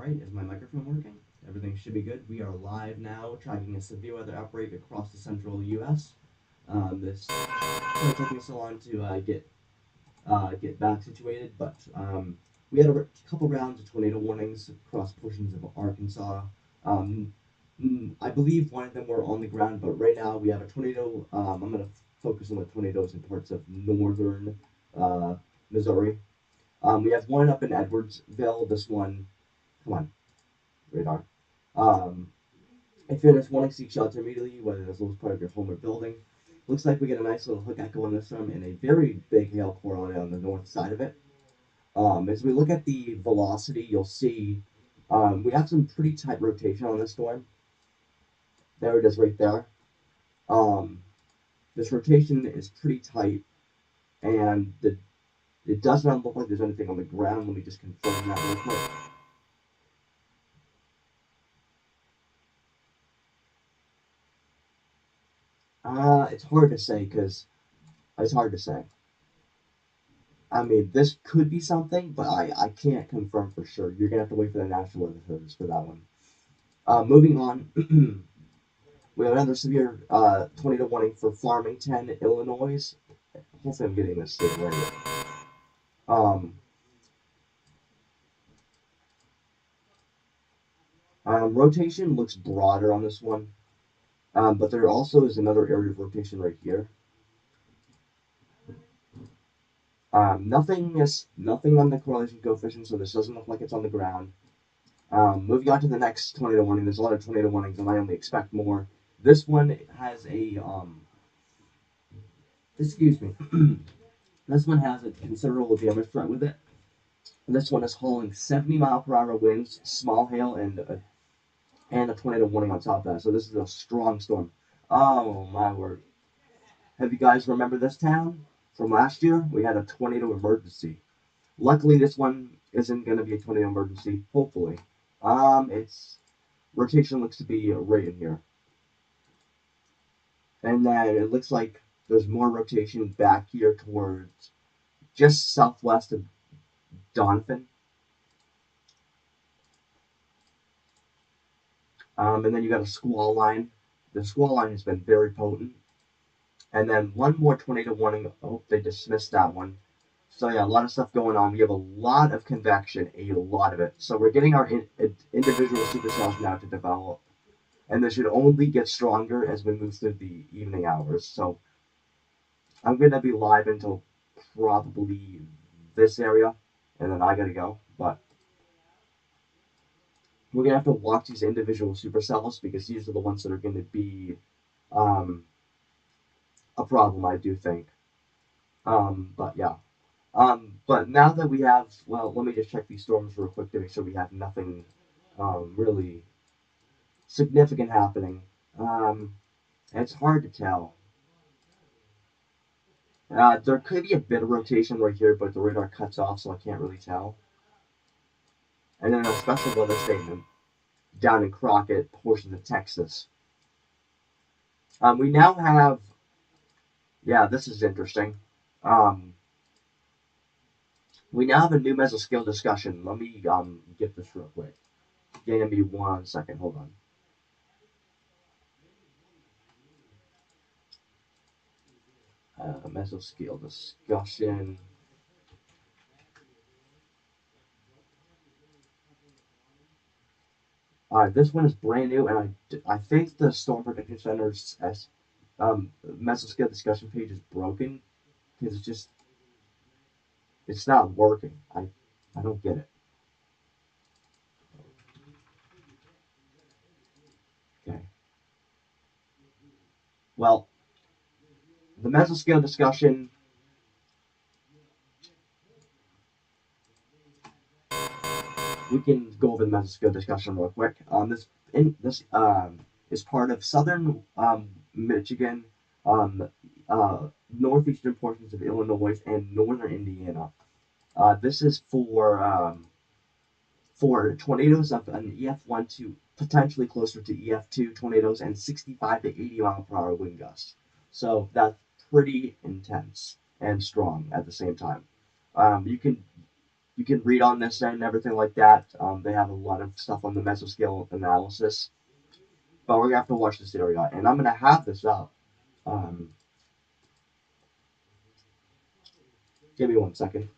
Alright, is my microphone working? Everything should be good. We are live now, tracking a severe weather outbreak across the central U.S. This probably taking us so long to get back situated, but we had a couple rounds of tornado warnings across portions of Arkansas. I believe one of them were on the ground, but right now we have a tornado. I'm going to focus on the tornadoes in parts of northern Missouri. We have one up in Edwardsville. This one, come on, radar. Um, if you're in this wanting to seek shelter immediately, whether that's the part of your home or building, looks like we get a nice little hook echo on this one and a very big hail core on the north side of it. As we look at the velocity, you'll see we have some pretty tight rotation on this storm. There it is right there. This rotation is pretty tight, and it does not look like there's anything on the ground. Let me just confirm that real quick. It's hard to say because it's hard to say. I mean, this could be something, but I can't confirm for sure. You're gonna have to wait for the National Weather Service for that one. Moving on, we have another severe tornado warning for Farmington, Illinois. Hopefully, I'm getting this state right. Rotation looks broader on this one, but there also is another area of rotation right here. Nothing on the correlation coefficient, so this doesn't look like it's on the ground. Moving on to the next tornado warning, there's a lot of tornado warnings, and I only expect more. This one has a excuse me. This one has a considerable damage threat with it. This one is hauling 70-mile-per-hour winds, small hail, and a tornado warning on top of that. So this is a strong storm. Oh my word! Have you guys remember this town from last year? We had a tornado emergency. Luckily, this one isn't going to be a tornado emergency. Hopefully, its rotation looks to be right in here, and then it looks like there's more rotation back here towards just southwest of Donovan. And then you got a squall line. The squall line has been very potent. And then one more tornado warning. Oh, they dismissed that one. So yeah, a lot of stuff going on. We have a lot of convection, a lot of it. So we're getting our individual supercells now to develop. And this should only get stronger as we move through the evening hours. So I'm going to be live until probably this area. And then I got to go. But we're going to have to watch these individual supercells because these are the ones that are going to be a problem, I do think. But yeah. But now that we have, well, let me just check these storms real quick to make sure we have nothing really significant happening. It's hard to tell. There could be a bit of rotation right here, but the radar cuts off, so I can't really tell. And then a special weather statement down in Crockett, portions of Texas. We now have, yeah, this is interesting. We now have a new mesoscale discussion. Let me get this real quick. Give me 1 second. Hold on. Mesoscale discussion. This one is brand new, and I think the Storm Prediction Center's mesoscale discussion page is broken because it's not working. I don't get it. Okay. Well, the mesoscale discussion. We can go over the mesoscale discussion real quick. This is part of southern Michigan, northeastern portions of Illinois, and northern Indiana. This is for tornadoes of an EF1 to potentially closer to EF2 tornadoes and 65 to 80 mile per hour wind gusts. So that's pretty intense and strong at the same time. You can you can read on this and everything like that. They have a lot of stuff on the mesoscale analysis. But we're going to have to watch this area. And I'm going to have this up. Um, Give me 1 second.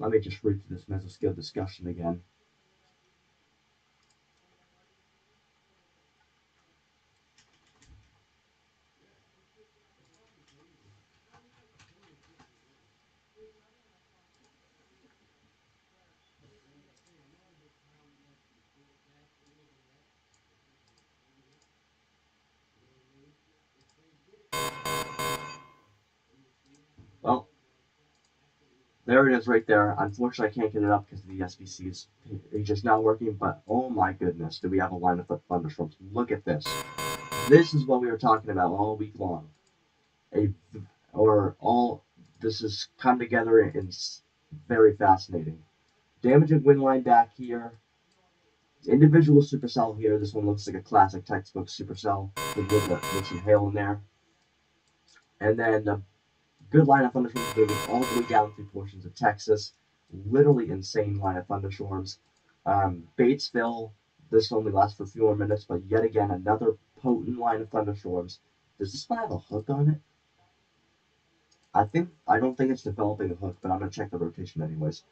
Let me just read through this mesoscale discussion again. Well, there it is right there. Unfortunately, I can't get it up because the SBC is just not working. But oh my goodness, do we have a line of thunderstorms? Look at this. This is what we were talking about all week long. This has come together and very fascinating. Damaging wind line back here. Individual supercell here. This one looks like a classic textbook supercell with some hail in there. And then a good line of thunderstorms moving all the way down through portions of Texas. Literally insane line of thunderstorms. Batesville, this only lasts for a few more minutes, but yet again, another potent line of thunderstorms. Does this one have a hook on it? I don't think it's developing a hook, but I'm gonna check the rotation anyways.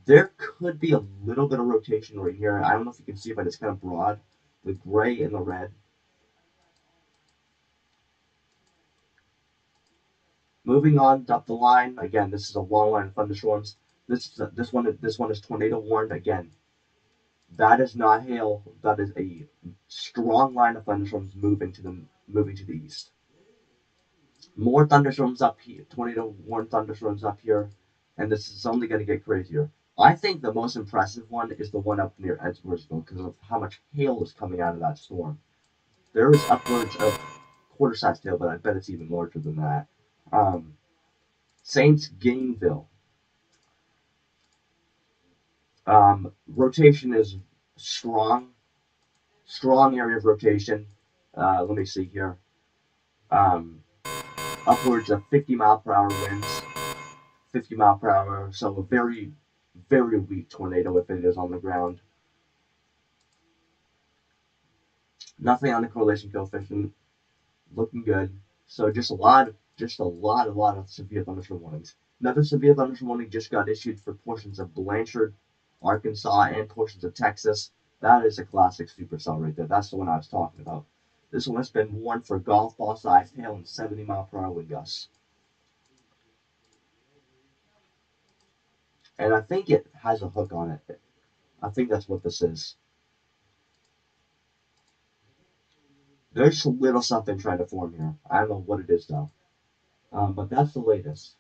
There could be a little bit of rotation right here. I don't know if you can see, but it's kind of broad, the gray and the red. Moving on up the line, again, this is a long line of thunderstorms. This one is tornado warned. Again, that is not hail. That is a strong line of thunderstorms moving to the east. More thunderstorms up here, tornado warned thunderstorms up here, and this is only going to get crazier. I think the most impressive one is the one up near Edwardsville because of how much hail is coming out of that storm. There is upwards of quarter-sized hail, but I bet it's even larger than that. Saints Gainville. Rotation is strong, strong area of rotation. Let me see here. Um, Upwards of 50 mile per hour winds, 50 mile per hour. So a very, very weak tornado if it is on the ground. Nothing on the correlation coefficient. Looking good. So a lot of severe thunderstorm warnings. Another severe thunderstorm warning just got issued for portions of Blanchard, Arkansas, and portions of Texas. That is a classic supercell right there. That's the one I was talking about. This one has been warned for golf ball sized hail and 70 mile per hour wind gusts. And I think it has a hook on it. I think that's what this is. There's a little something trying to form here. I don't know what it is though. But that's the latest.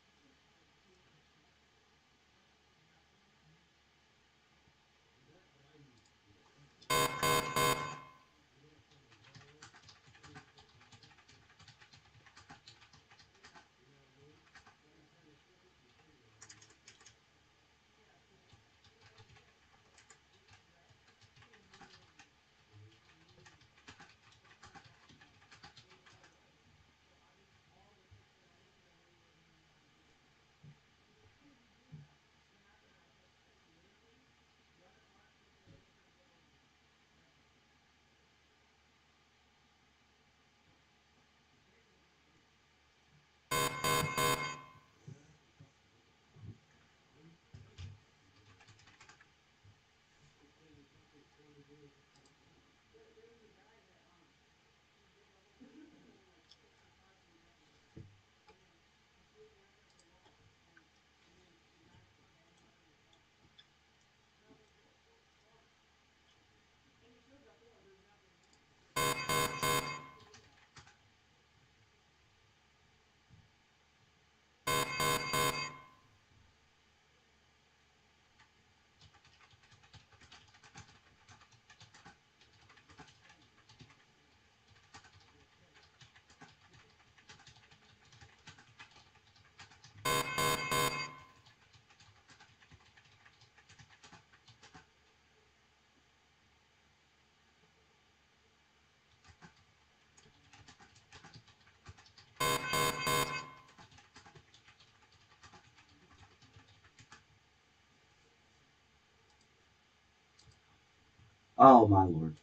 Oh my lord.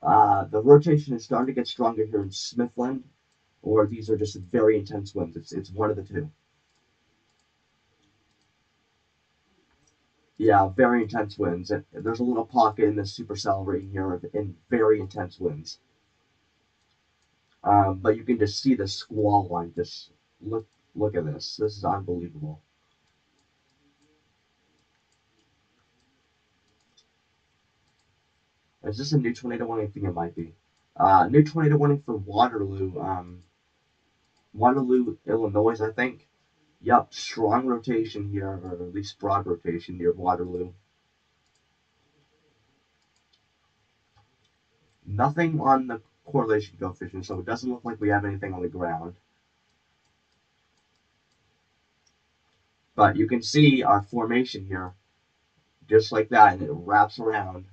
The rotation is starting to get stronger here in Smithland, or these are just very intense winds. It's one of the two. Yeah, very intense winds. And there's a little pocket in this supercell right here in very intense winds. But you can just see the squall line. Just look at this. This is unbelievable. Is this a new tornado warning? I think it might be. New tornado warning for Waterloo. Waterloo, Illinois, I think. Yep, strong rotation here, or at least broad rotation near Waterloo. Nothing on the correlation coefficient, so it doesn't look like we have anything on the ground. But you can see our formation here, just like that, and it wraps around.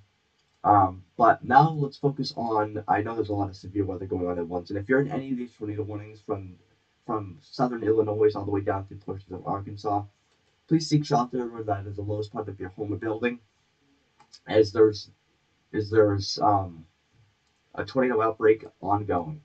But now let's focus on. I know there's a lot of severe weather going on at once, and if you're in any of these tornado warnings from southern Illinois all the way down to portions of Arkansas, please seek shelter where that is the lowest part of your home or building, as there's a tornado outbreak ongoing.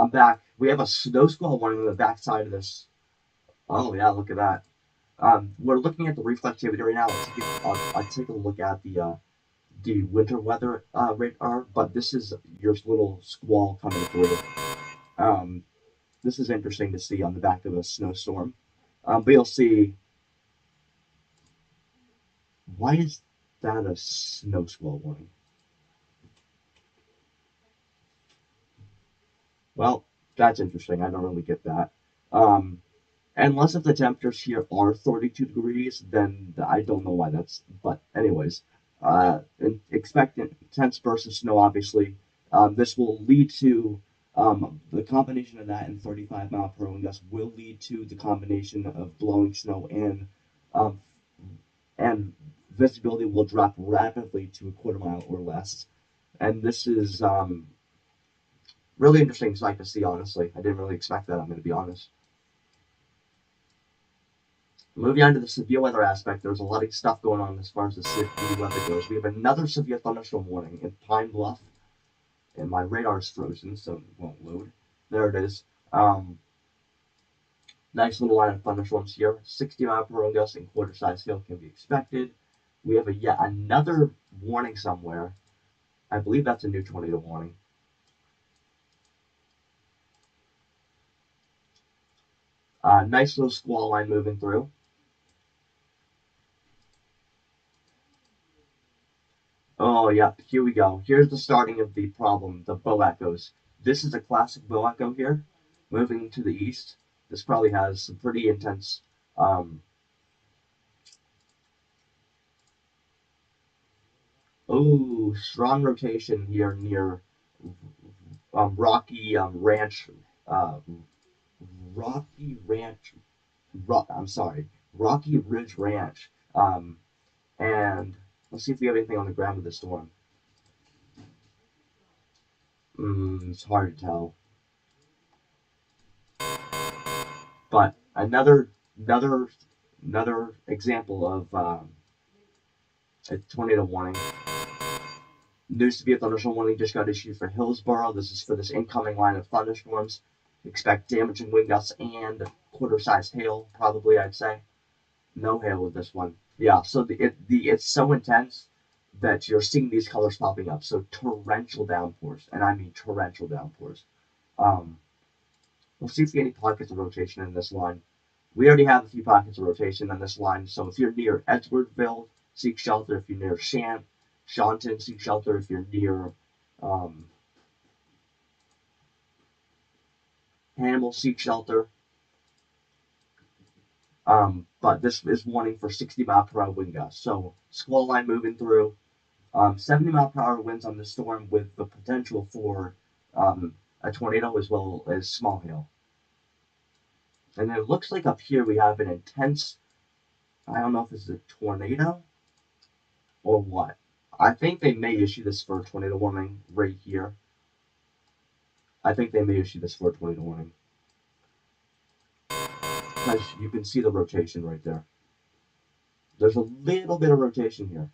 I'm back. We have a snow squall warning on the back side of this. Oh yeah, look at that. We're looking at the reflectivity right now. I'll take a look at the winter weather radar, but this is your little squall coming through. Um, this is interesting to see on the back of a snowstorm. But you'll see, why is that a snow squall warning? Well, that's interesting. I don't really get that. Um, Unless if the temperatures here are 32 degrees, then I don't know why that's. But anyways, expect intense bursts of snow. Obviously, this will lead to the combination of that and 35-mile-per-hour wind gusts will lead to the combination of blowing snow um, and visibility will drop rapidly to a quarter mile or less. And this is really interesting sight to see. Honestly, I didn't really expect that. I'm going to be honest. Moving on to the severe weather aspect, there's a lot of stuff going on as far as the severe weather goes. We have another severe thunderstorm warning in Pine Bluff, and my radar's frozen, so it won't load. There it is. Nice little line of thunderstorms here. 60-mile-per-hour gusts and quarter-size hail can be expected. We have yet another warning somewhere. I believe that's a new tornado warning. Nice little squall line moving through. Oh, yeah, here we go. Here's the starting of the problem, the bow echoes. This is a classic bow echo here, moving to the east. This probably has some pretty intense, um, oh, strong rotation here near Rocky uh, Rocky Ranch, I'm sorry, Rocky Ridge Ranch. And let's see if we have anything on the ground with this storm. It's hard to tell. But another example of a tornado warning. News to be a thunderstorm warning just got issued for Hillsborough. This is for this incoming line of thunderstorms. Expect damaging wind gusts and quarter-sized hail, probably, I'd say. No hail with this one. Yeah, so it's so intense. that you're seeing these colors popping up. So torrential downpours, and I mean torrential downpours. Um, we'll see if we get any pockets of rotation in this line. We already have a few pockets of rotation on this line. So if you're near Edwardville, seek shelter. If you're near Shawnton, seek shelter. If you're near Hannibal, seek shelter. But this is warning for 60-mile-per-hour wind gusts. So squall line moving through. 70-mile-per-hour winds on the storm with the potential for a tornado as well as small hail. And then it looks like up here we have an intense, I don't know if this is a tornado or what. I think they may issue this for a tornado warning right here. I think they may issue this for a tornado warning. Because you can see the rotation right there. There's a little bit of rotation here.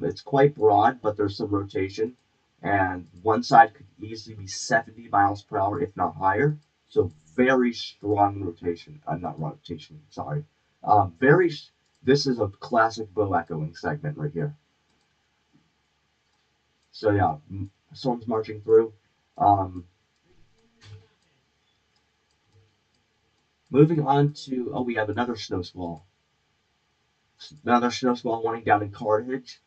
It's quite broad, but there's some rotation. And one side could easily be 70 miles per hour, if not higher. So very strong rotation. Not rotation, sorry. This is a classic bow echoing segment right here. So yeah, storms marching through. Moving on to, oh, we have another snow squall. Another snow squall warning down in Carthage.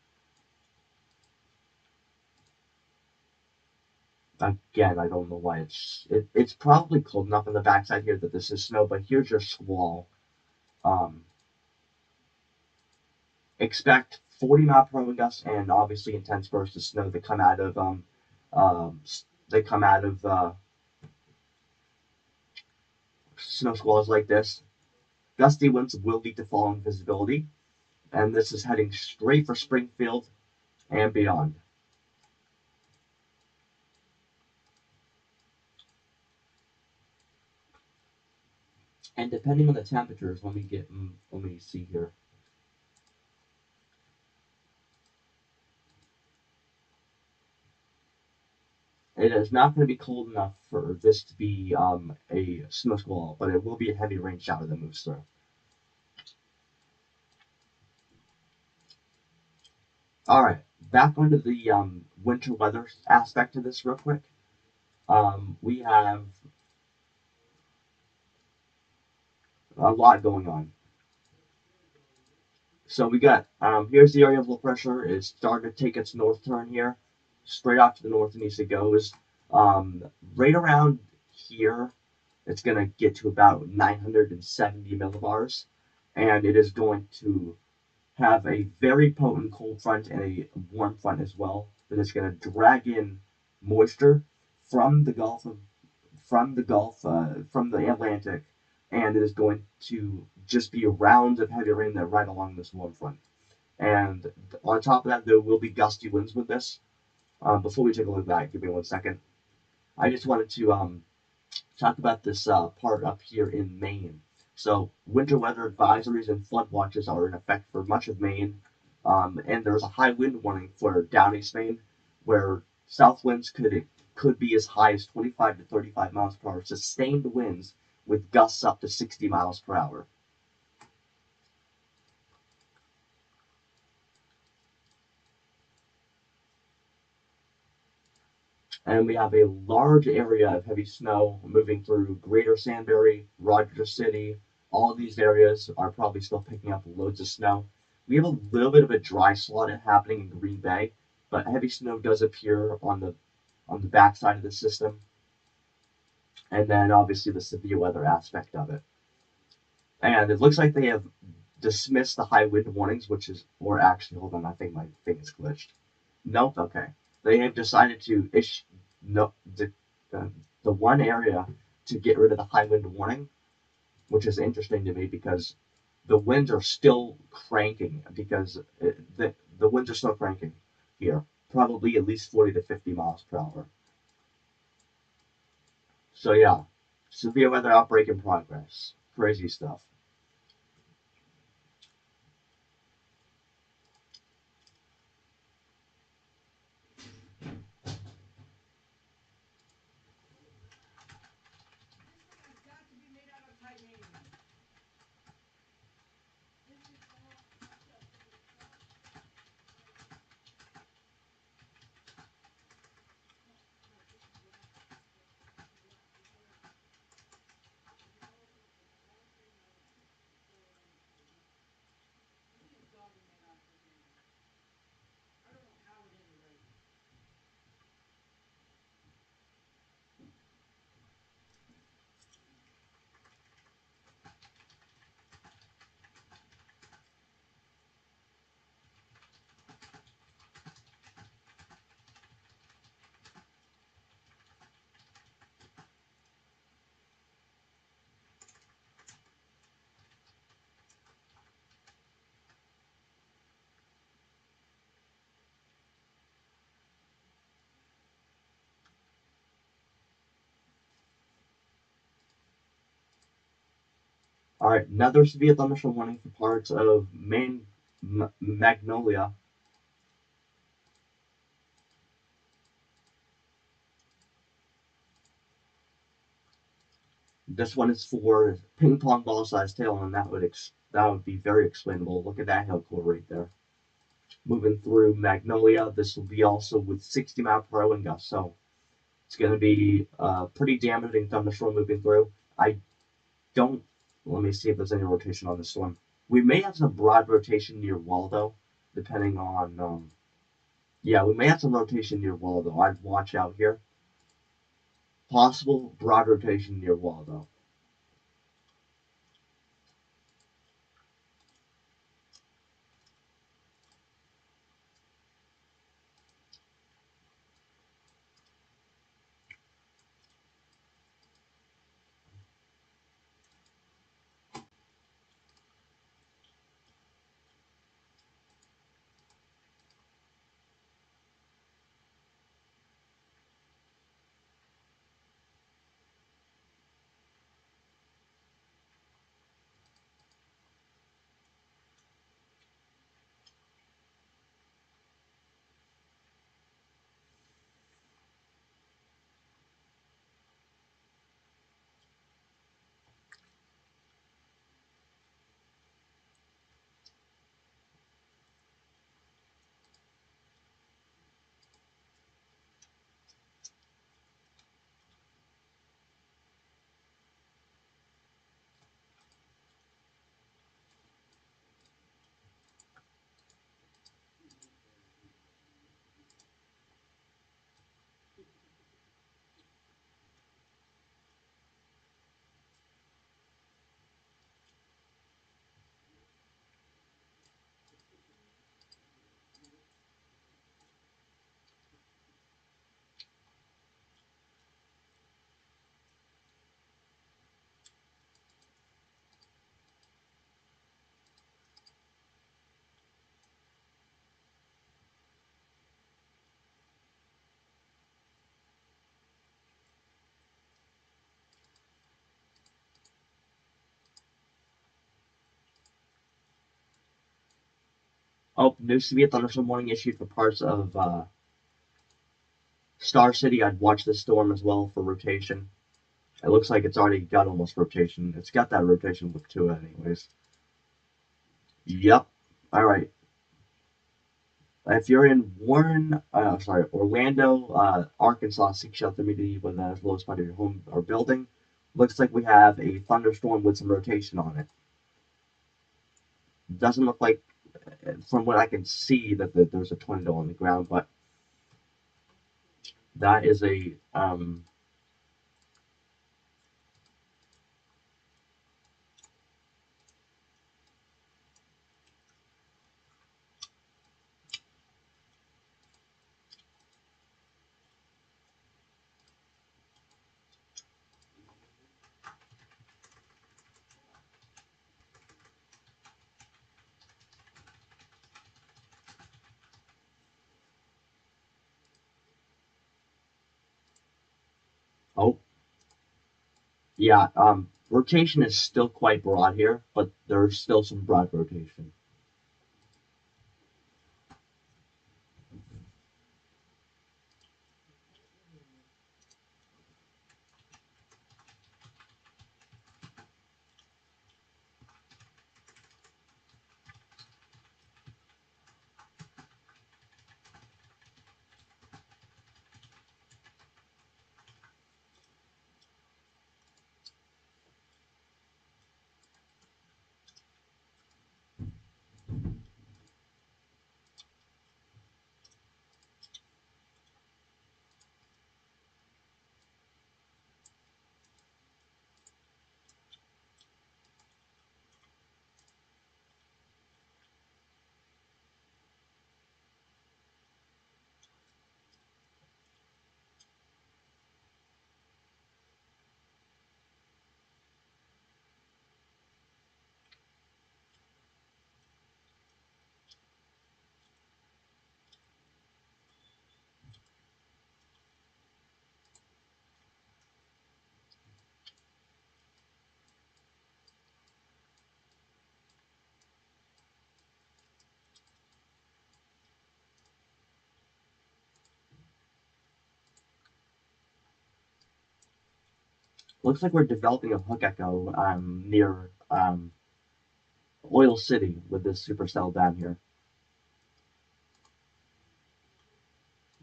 Again, I don't know why it's probably cold enough on the backside here that this is snow, but here's your squall. Expect 40-mile-per-hour gusts and obviously intense bursts of snow that come out of snow squalls like this. Gusty winds will lead to falling visibility, and this is heading straight for Springfield and beyond. And depending on the temperatures, let me see here. It is not going to be cold enough for this to be a snow squall, but it will be a heavy rain shower that moves through. All right, back onto the winter weather aspect of this real quick. We have a lot going on. So we got, here's the area of low pressure. It's starting to take its north turn here. Straight off to the north and east it goes. Right around here, it's going to get to about 970 millibars. And it is going to have a very potent cold front and a warm front as well that is going to drag in moisture from the from the Atlantic, and it is going to just be rounds of heavy rain that right along this warm front. And on top of that, there will be gusty winds with this. Before we take a look at that, give me 1 second. I just wanted to talk about this part up here in Maine. So winter weather advisories and flood watches are in effect for much of Maine, and there's a high wind warning for down east Maine, where south winds could be as high as 25 to 35 miles per hour, sustained winds with gusts up to 60 miles per hour. And we have a large area of heavy snow moving through Greater Sandbury, Rogers City. All of these areas are probably still picking up loads of snow. We have a little bit of a dry slot happening in Green Bay, but heavy snow does appear on the backside of the system. And then obviously the severe weather aspect of it. And it looks like they have dismissed the high wind warnings, or actually, hold on, I think my thing is glitched. Nope, okay. They have decided to issue the one area to get rid of the high wind warning, which is interesting to me because the winds are still cranking the winds are still cranking here, probably at least 40 to 50 miles per hour. So yeah, severe weather outbreak in progress. Crazy stuff. All right, another severe thunderstorm warning for parts of Magnolia. This one is for ping pong ball sized hail, and that would be very explainable. Look at that hail core right there. Moving through Magnolia, this will be also with 60 mph wind gusts, so it's going to be a pretty damaging thunderstorm moving through. I don't. Let me see if there's any rotation on this one. We may have some broad rotation near Waldo, depending on. Yeah, we may have some rotation near Waldo. I'd watch out here. Possible broad rotation near Waldo. Oh, new severe thunderstorm warning issued for parts of Star City. I'd watch this storm as well for rotation. It looks like it's already got almost rotation. It's got that rotation look to it, anyways. Yep. All right. If you're in Orlando, Arkansas, seek shelter immediately within the lowest part of your home or building. Looks like we have a thunderstorm with some rotation on it. Doesn't look like, from what I can see, that there's a tornado on the ground, but that is a oh yeah. Rotation is still quite broad here, but there's still some broad rotation. Looks like we're developing a hook echo near Oil City with this supercell down here.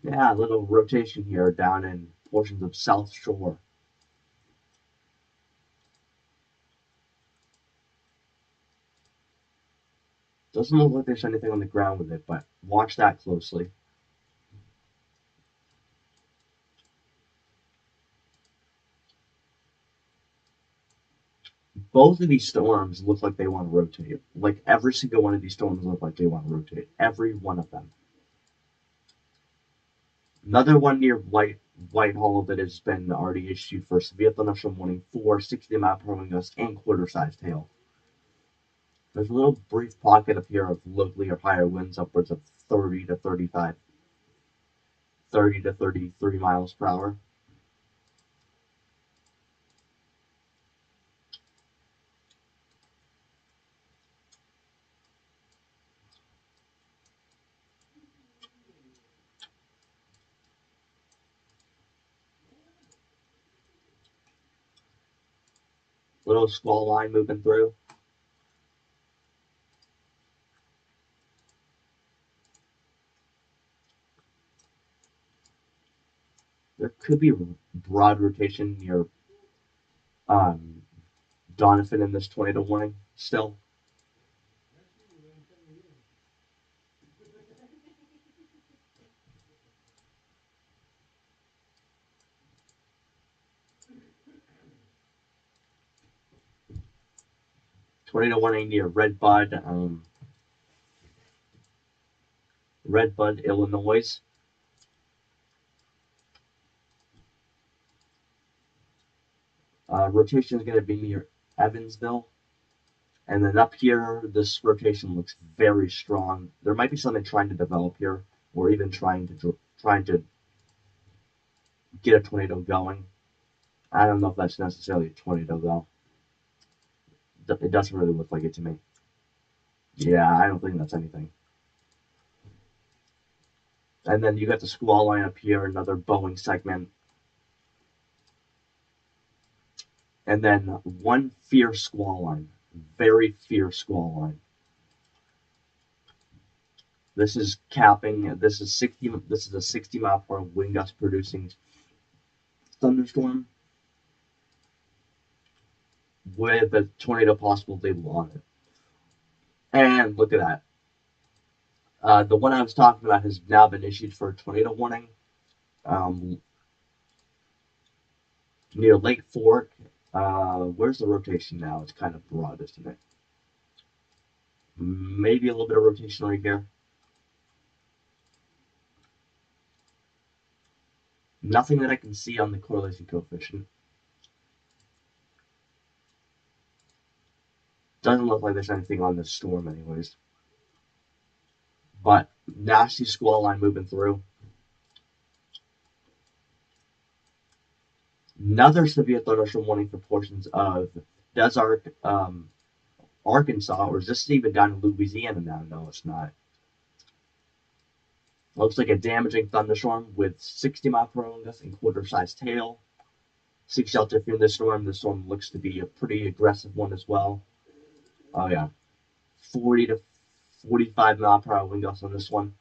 Yeah, a little rotation here down in portions of South Shore. Doesn't look like there's anything on the ground with it, but watch that closely. Both of these storms look like they want to rotate. Like every single one of these storms look like they want to rotate. Every one of them. Another one near Whitehall that has been already issued for severe thunderstorm warning for 60-mile-per-hour wind gusts and quarter-sized hail. There's a little brief pocket up here of locally or higher winds upwards of 30 to 35, 30 to 33 miles per hour. Little squall line moving through. There could be broad rotation near um, Donovan in this tornado warning still. Tornado warning near Redbud, Illinois. Rotation is going to be near Evansville. And then up here, this rotation looks very strong. There might be something trying to develop here, or even trying to get a tornado going. I don't know if that's necessarily a tornado though. It doesn't really look like it to me. Yeah, I don't think that's anything. And then you got the squall line up here, another Boeing segment. And then one fierce squall line, very fierce squall line. This is capping. This is a 60-mile-per-hour wind gust producing thunderstorm with a tornado possible label on it. And look at that. The one I was talking about has now been issued for a tornado warning near Lake Fork. Where's the rotation now? It's kind of broad, isn't it? Maybe a little bit of rotation right here. Nothing that I can see on the correlation coefficient. Doesn't look like there's anything on this storm anyways. But nasty squall line moving through. Another severe thunderstorm warning for portions of Desert, Arkansas, or is this even down in Louisiana now? No, it's not. Looks like a damaging thunderstorm with 60-mile-per-hour gusts and quarter-sized hail. Seek shelter if you're in this storm. This storm looks to be a pretty aggressive one as well. Oh yeah, 40 to 45-mile-per-hour wind gusts on this one.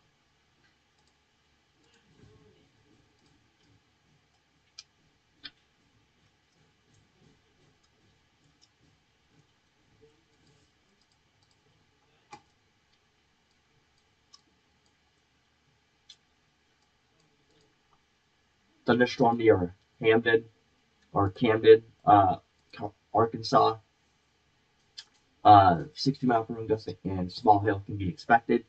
Thunderstorm near Camden, Arkansas. 60-mile-per-hour gusts and small hail can be expected.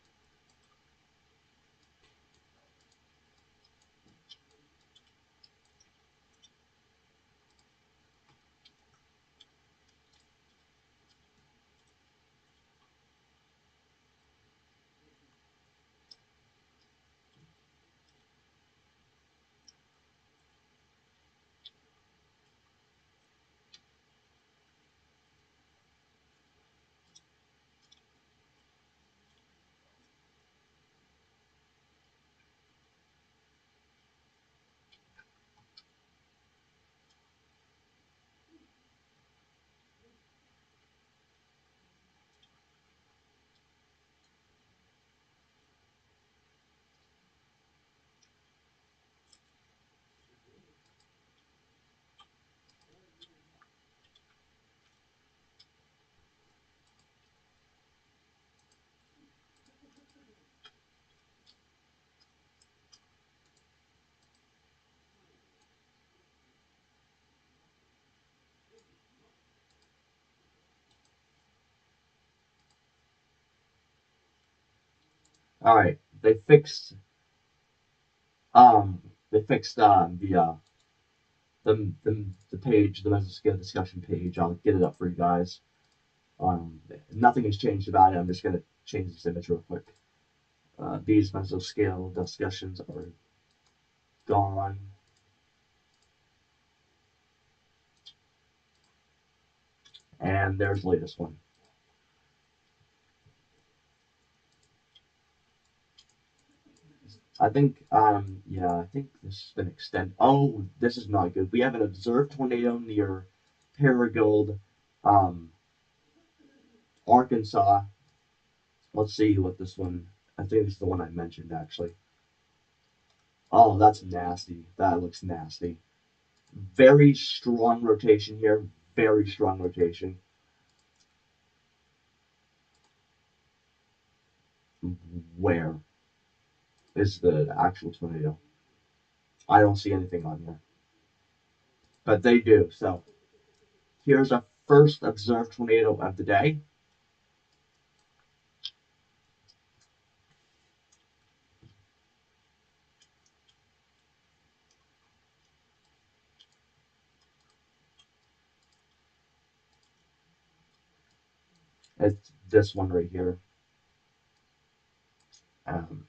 All right, um they fixed the page, the mesoscale discussion page. I'll get it up for you guys. Nothing has changed about it. I'm just gonna change this image real quick. These mesoscale discussions are gone, and there's the latest one. Yeah, I think this has been extended. Oh, this is not good. We have an observed tornado near Paragould, um, Arkansas. Let's see what this one. I think it's the one I mentioned actually. Oh, that's nasty. That looks nasty. Very strong rotation here. Very strong rotation. Where is the actual tornado? I don't see anything on here, but they do. So here's our first observed tornado of the day. It's this one right here. Um,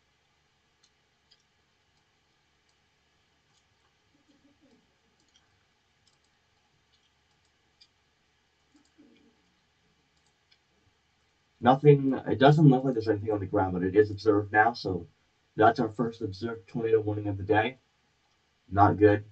Nothing. It doesn't look like there's anything on the ground, but it is observed now. So that's our first observed tornado warning of the day. Not good.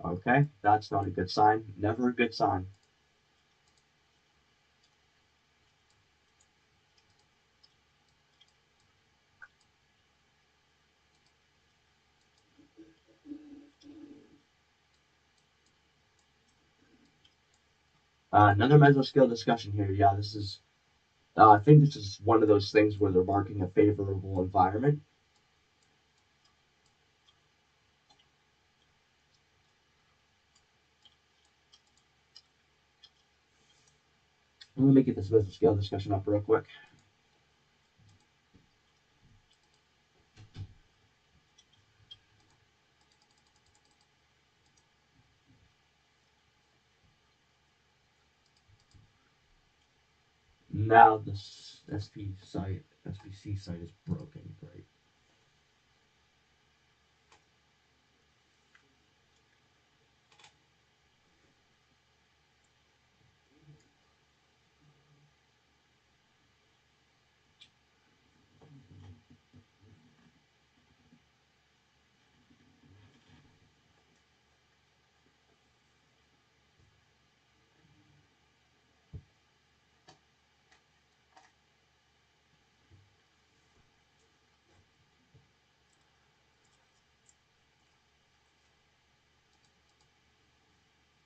Okay, that's not a good sign. Never a good sign. Another mesoscale discussion here. Yeah, this is. I think this is one of those things where they're marking a favorable environment. Let me get this mesoscale discussion up real quick. Now this SPC site is broken. Great.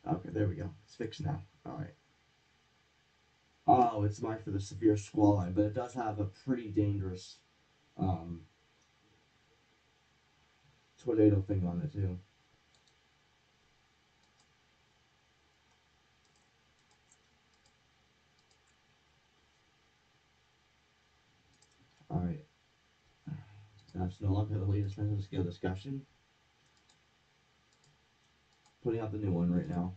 Okay, there we go. It's fixed now. All right. Oh, it's marked for the severe squall line, but it does have a pretty dangerous um, tornado thing on it too. All right. That's no longer the latest mesoscale discussion. Putting out the new one right now.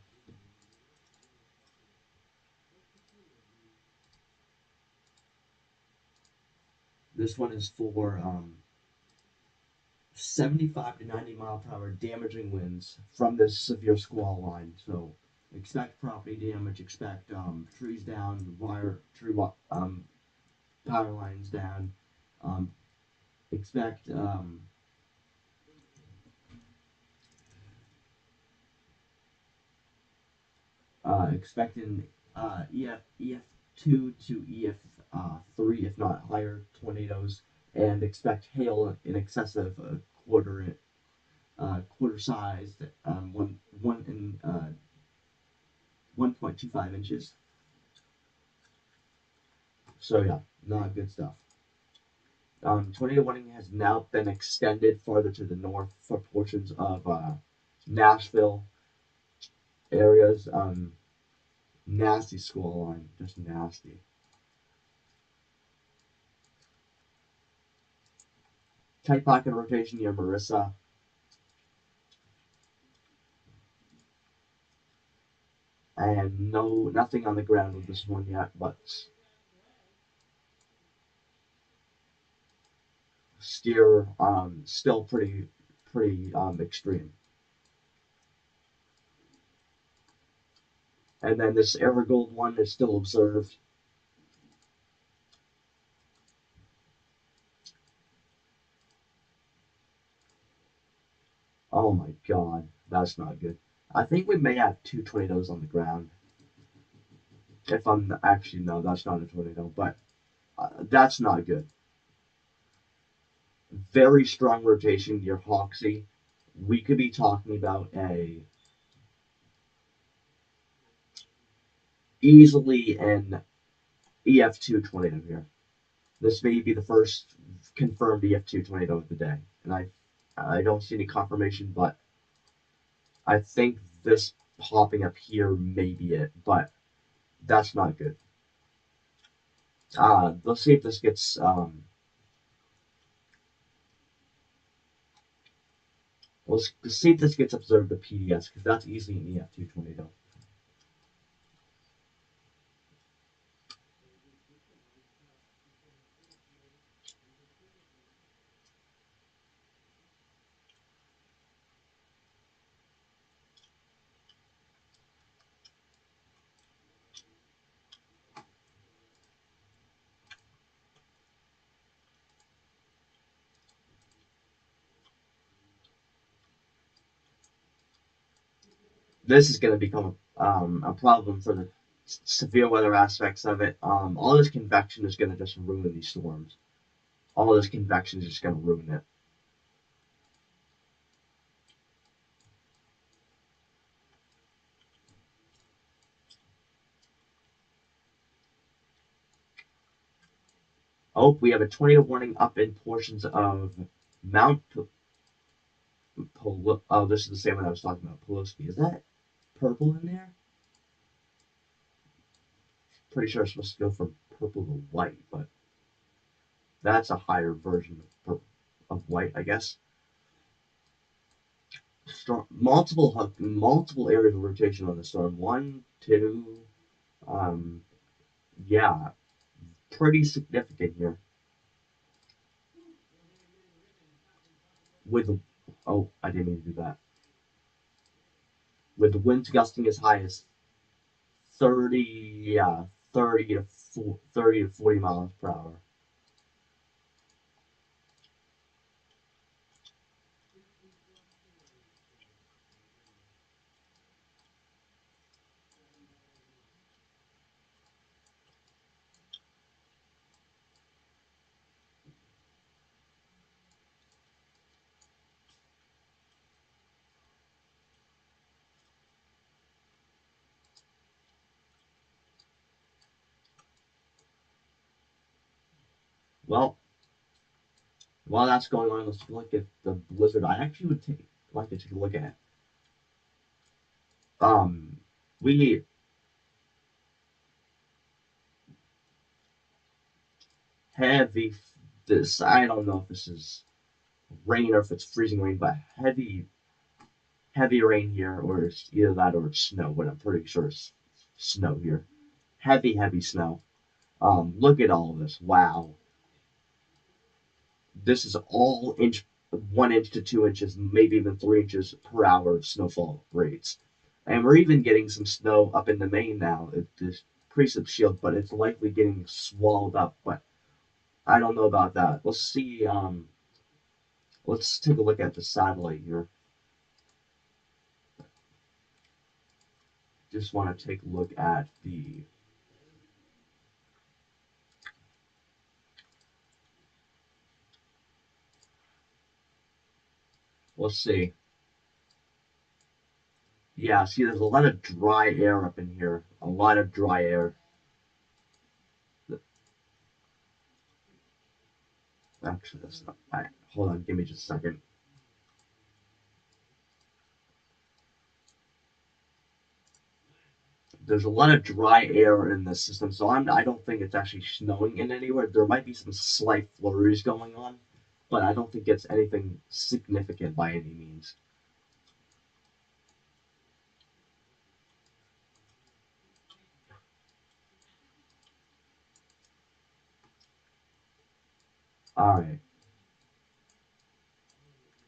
This one is for 75 to 90 mile per hour damaging winds from this severe squall line. So expect property damage, expect trees down, power lines down, um, expect expecting EF2 to EF3, if not higher, tornadoes, and expect hail in excess of a quarter sized, 1.25 inches. So yeah, not good stuff. Tornado warning has now been extended farther to the north for portions of Nashville areas. Nasty squall line, just nasty. Tight pocket rotation near Marissa. And nothing on the ground with this one yet, but steer still pretty extreme. And then this Aragold one is still observed. Oh my god, that's not good. I think we may have two tornadoes on the ground. If I'm actually, no, that's not a tornado, but that's not good. Very strong rotation near Hoxie. We could be talking about a easily an EF2 tornado here. This may be the first confirmed EF2 tornado of the day, and I don't see any confirmation, but I think this popping up here may be it, but that's not good. Let's see if this gets let's see if this gets observed at PDS, because that's easily an EF2 tornado. This is going to become a problem for the severe weather aspects of it. All this convection is going to just ruin these storms. All this convection is just going to ruin it. Oh, we have a tornado warning up in portions of Mount. Oh, this is the same one I was talking about. Pulaski. Is that purple in there? Pretty sure it's supposed to go from purple to white, but that's a higher version of white, I guess. Storm, multiple areas of rotation on the storm. One, two, yeah, pretty significant here. With oh, I didn't mean to do that. With the winds gusting as high as 30, yeah, 30 to 40 miles per hour. Well, while that's going on, let's look at the blizzard. I actually would like to take a look at. We heavy. This I don't know if this is rain or if it's freezing rain, but heavy rain here, or it's either that or it's snow. But I'm pretty sure it's snow here. Heavy snow. Look at all of this. Wow. This is all inch 1 inch to 2 inches, maybe even 3 inches per hour snowfall rates. And we're even getting some snow up in the Maine now. It's precip shield, but it's likely getting swallowed up. But I don't know about that. Let's see. Let's take a look at the satellite here. Just want to take a look at the. Let's see. Yeah, see, there's a lot of dry air up in here. A lot of dry air. Actually, that's not. Hold on, give me just a second. There's a lot of dry air in the system, so I don't think it's actually snowing in anywhere. There might be some slight flurries going on, but I don't think it's anything significant by any means. All right.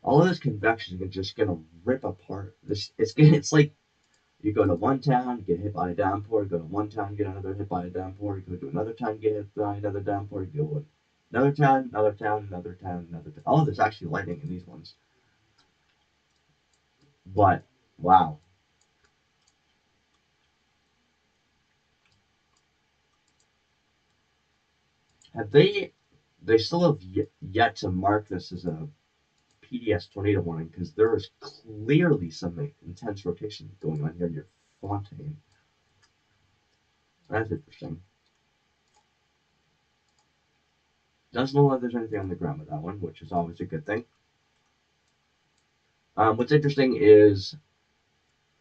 All of this convection is just gonna rip apart. It's like you go to one town, get hit by a downpour. You go to one town, get another hit by a downpour. You go to another town, get hit by another downpour. You go to another town, another town, another town, another town. Oh, there's actually lightning in these ones. But wow, have they? They still have yet to mark this as a PDS tornado warning because there is clearly some intense rotation going on here near Fontaine. That's interesting. Doesn't look like there's anything on the ground with that one, which is always a good thing. What's interesting is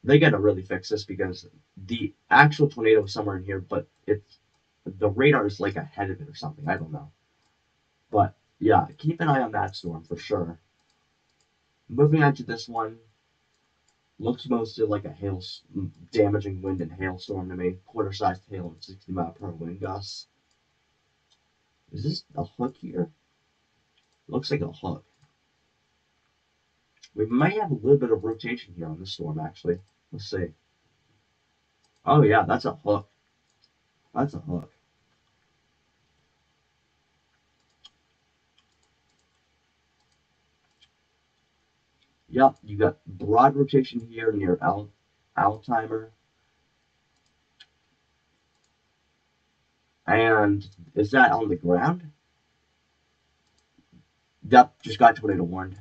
they got to really fix this because the actual tornado is somewhere in here, but it's the radar is like ahead of it or something. I don't know, but yeah, keep an eye on that storm for sure. Moving on to this one, looks mostly like a damaging wind and hailstorm to me. Quarter-sized hail and 60-mile-per-hour wind gusts. Is this a hook here? Looks like a hook. We might have a little bit of rotation here on this storm, actually. Let's see. Oh yeah, that's a hook. That's a hook. Yep, you got broad rotation here near Altimer. And is that on the ground? Yep, just got tornado warned.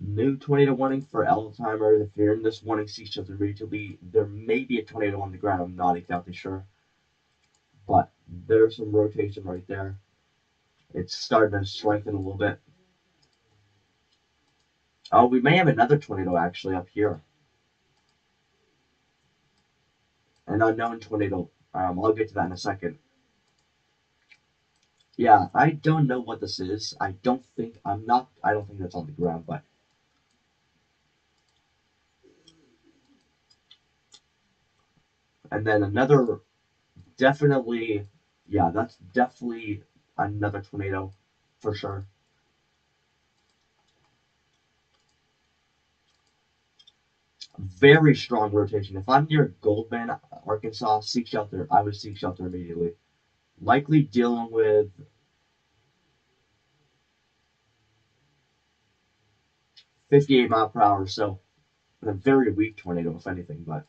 New tornado warning for Altimer. If you're in this warning, cease shelter immediately. There may be a tornado on the ground. I'm not exactly sure. But there's some rotation right there. It's starting to strengthen a little bit. Oh, we may have another tornado actually up here. An unknown tornado. I'll get to that in a second. Yeah, I don't know what this is. I don't think that's on the ground, but and then another definitely, yeah, that's definitely another tornado for sure. Very strong rotation. If I'm near Goldman, Arkansas, seek shelter. I would seek shelter immediately. Likely dealing with 58 mph, so a very weak tornado, if anything, but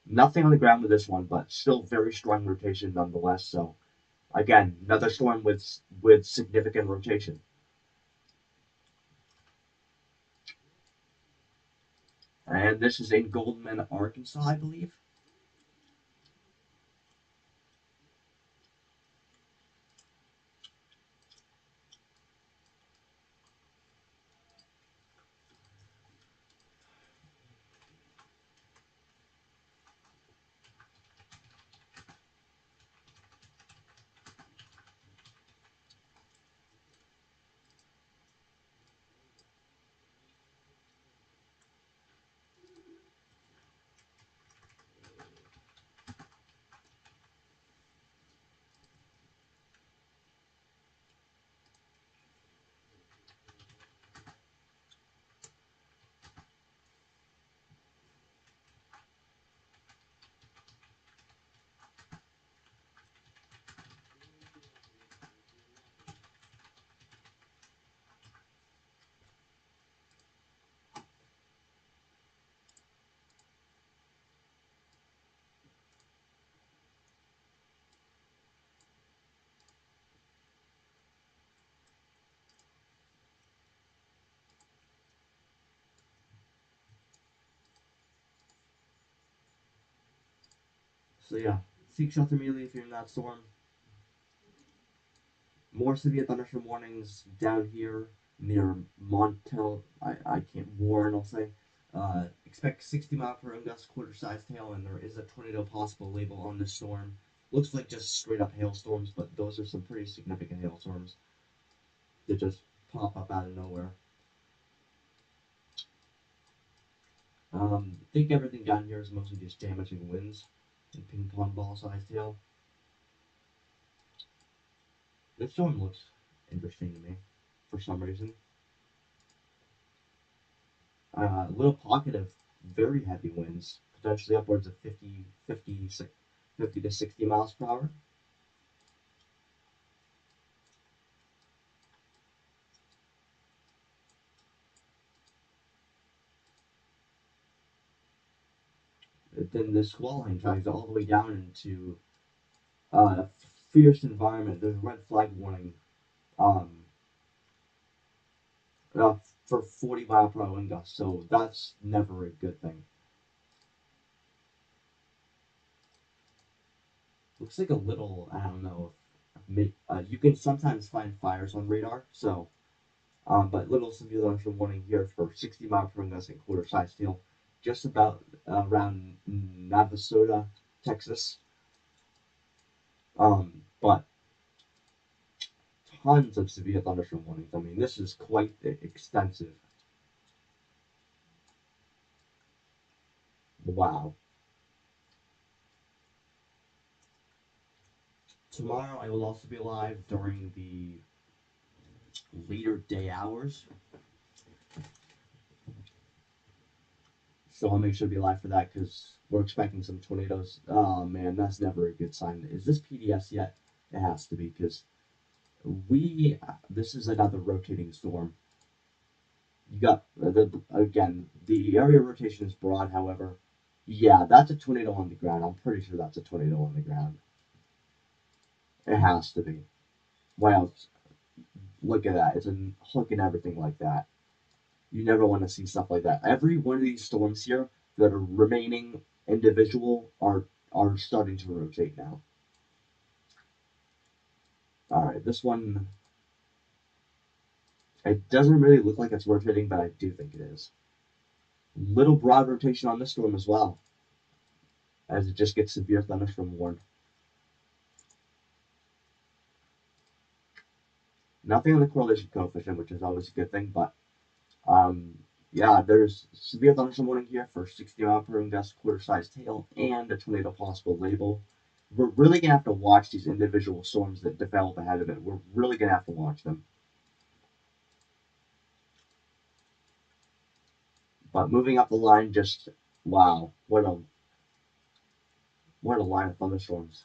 nothing on the ground with this one, but still very strong rotation nonetheless. So again, another storm with significant rotation. And this is in Goldman, Arkansas, I believe. So yeah, seek shelter immediately if you're in that storm. More severe thunderstorm warnings down here near Montel. I can't Warren. I'll say. Expect 60-mile-per-hour gust, quarter-sized hail, and there is a tornado possible label on this storm. Looks like just straight up hailstorms, but those are some pretty significant hailstorms that just pop up out of nowhere. I think everything down here is mostly just damaging winds and ping pong ball sized hail. This storm looks interesting to me for some reason. A little pocket of very heavy winds, potentially upwards of 50 to 60 miles per hour. Then the squall line drags all the way down into a fierce environment. There's a red flag warning um, uh, for 40-mile-per-hour wind gusts, so that's never a good thing. Looks like a little, I don't know, you can sometimes find fires on radar, so, but little severe thunderstorm warning here for 60-mile-per-hour gusts and quarter-sized hail, just about around Navasota, Texas. But tons of severe thunderstorm warnings. I mean, this is quite extensive. Wow. Tomorrow I will also be live during the later day hours. So I'll make sure to be live for that because we're expecting some tornadoes. Oh man, that's never a good sign. Is this PDS yet? It has to be because this is another rotating storm. You got, the area rotation is broad, however. Yeah, that's a tornado on the ground. I'm pretty sure that's a tornado on the ground. It has to be. Wow, look at that. It's a hook and everything like that. You never want to see stuff like that. Every one of these storms here that are remaining individual are starting to rotate now. All right, this one, it doesn't really look like it's rotating, but I do think it is. Little broad rotation on this storm as well, as it just gets severe thunderstorm warned. Nothing on the correlation coefficient, which is always a good thing, but yeah, there's severe thunderstorm warning here for 60-mile-per-hour gust, quarter-sized hail, and a tornado possible label. We're really gonna have to watch these individual storms that develop ahead of it. We're really gonna have to watch them. But moving up the line, just wow, what a line of thunderstorms.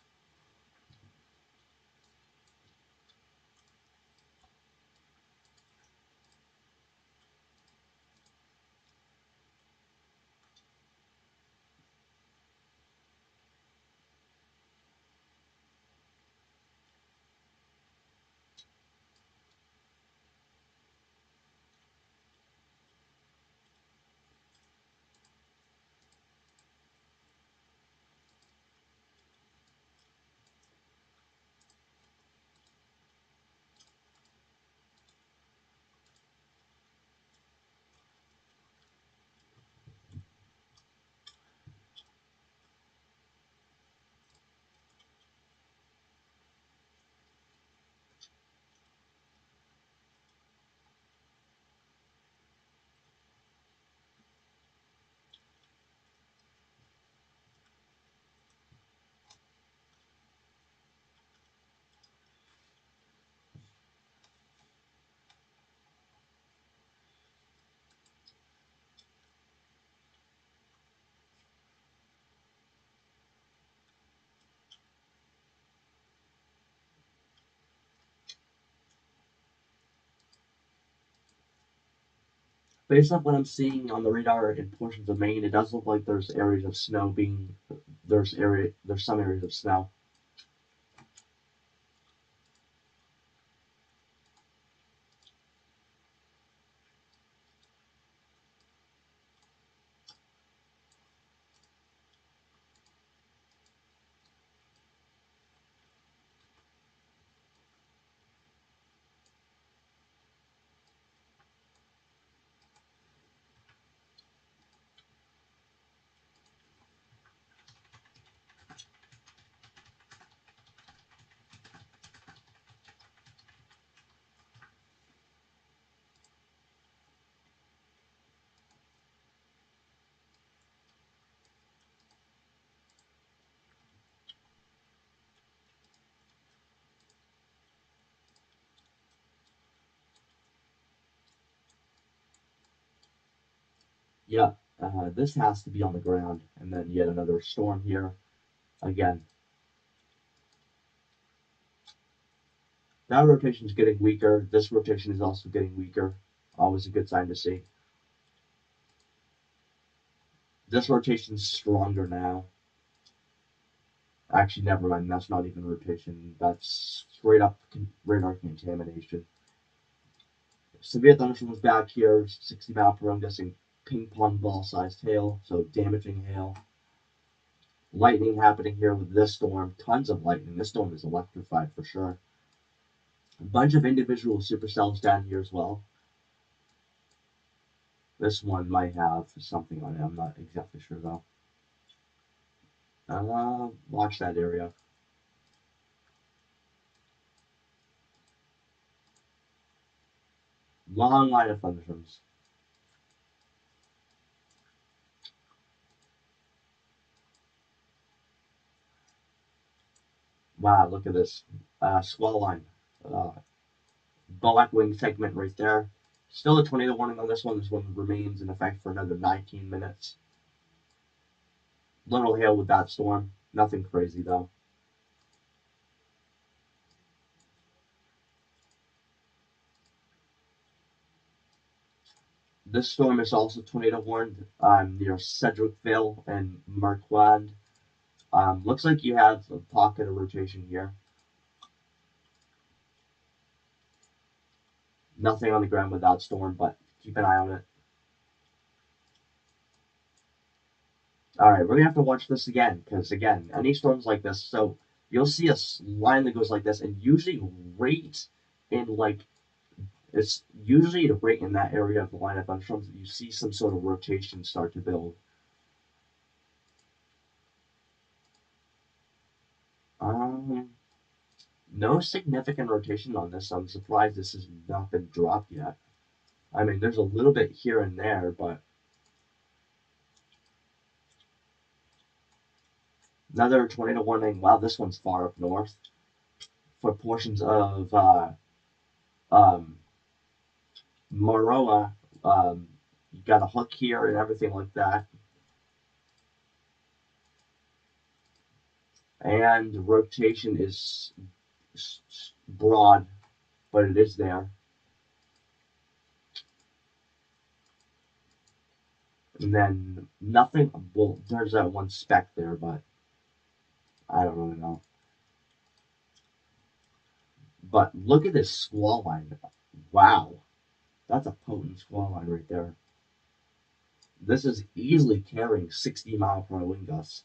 Based on what I'm seeing on the radar in portions of Maine, it does look like there's areas of snow being there's some areas of snow. Yeah, this has to be on the ground, and then yet another storm here again. That rotation is getting weaker. This rotation is also getting weaker. Always a good sign to see. This rotation's stronger now. Actually, never mind. That's not even rotation. That's straight up radar contamination. Severe thunderstorms back here. 60 mile per hour. I'm guessing ping pong ball sized hail. So damaging hail. Lightning happening here with this storm. Tons of lightning. This storm is electrified for sure. A bunch of individual supercells down here as well. This one might have something on it. I'm not exactly sure though. Watch that area. Long line of thunderstorms. Wow, look at this. Swell line. Black wing segment right there. Still a tornado warning on this one. This one remains in effect for another 19 minutes. Little hail with that storm. Nothing crazy though. This storm is also tornado warned near Cedricville and Marquand. Looks like you have a pocket of rotation here. Nothing on the ground with that storm, but keep an eye on it. Alright, we're gonna have to watch this again, because again, any storms like this, so you'll see a line that goes like this, and usually right in like, it's usually right in that area of the line of thunderstorms that you see some sort of rotation start to build. No significant rotation on this. I'm surprised this has not been dropped yet. I mean, there's a little bit here and there, but another tornado warning. Wow, this one's far up north for portions of um, Moroa. You got a hook here and everything like that. And the rotation is broad, but it is there. And then nothing. Well, there's that one speck there, but I don't really know. But look at this squall line. Wow. That's a potent squall line right there. This is easily carrying 60 mile per hour wind gusts.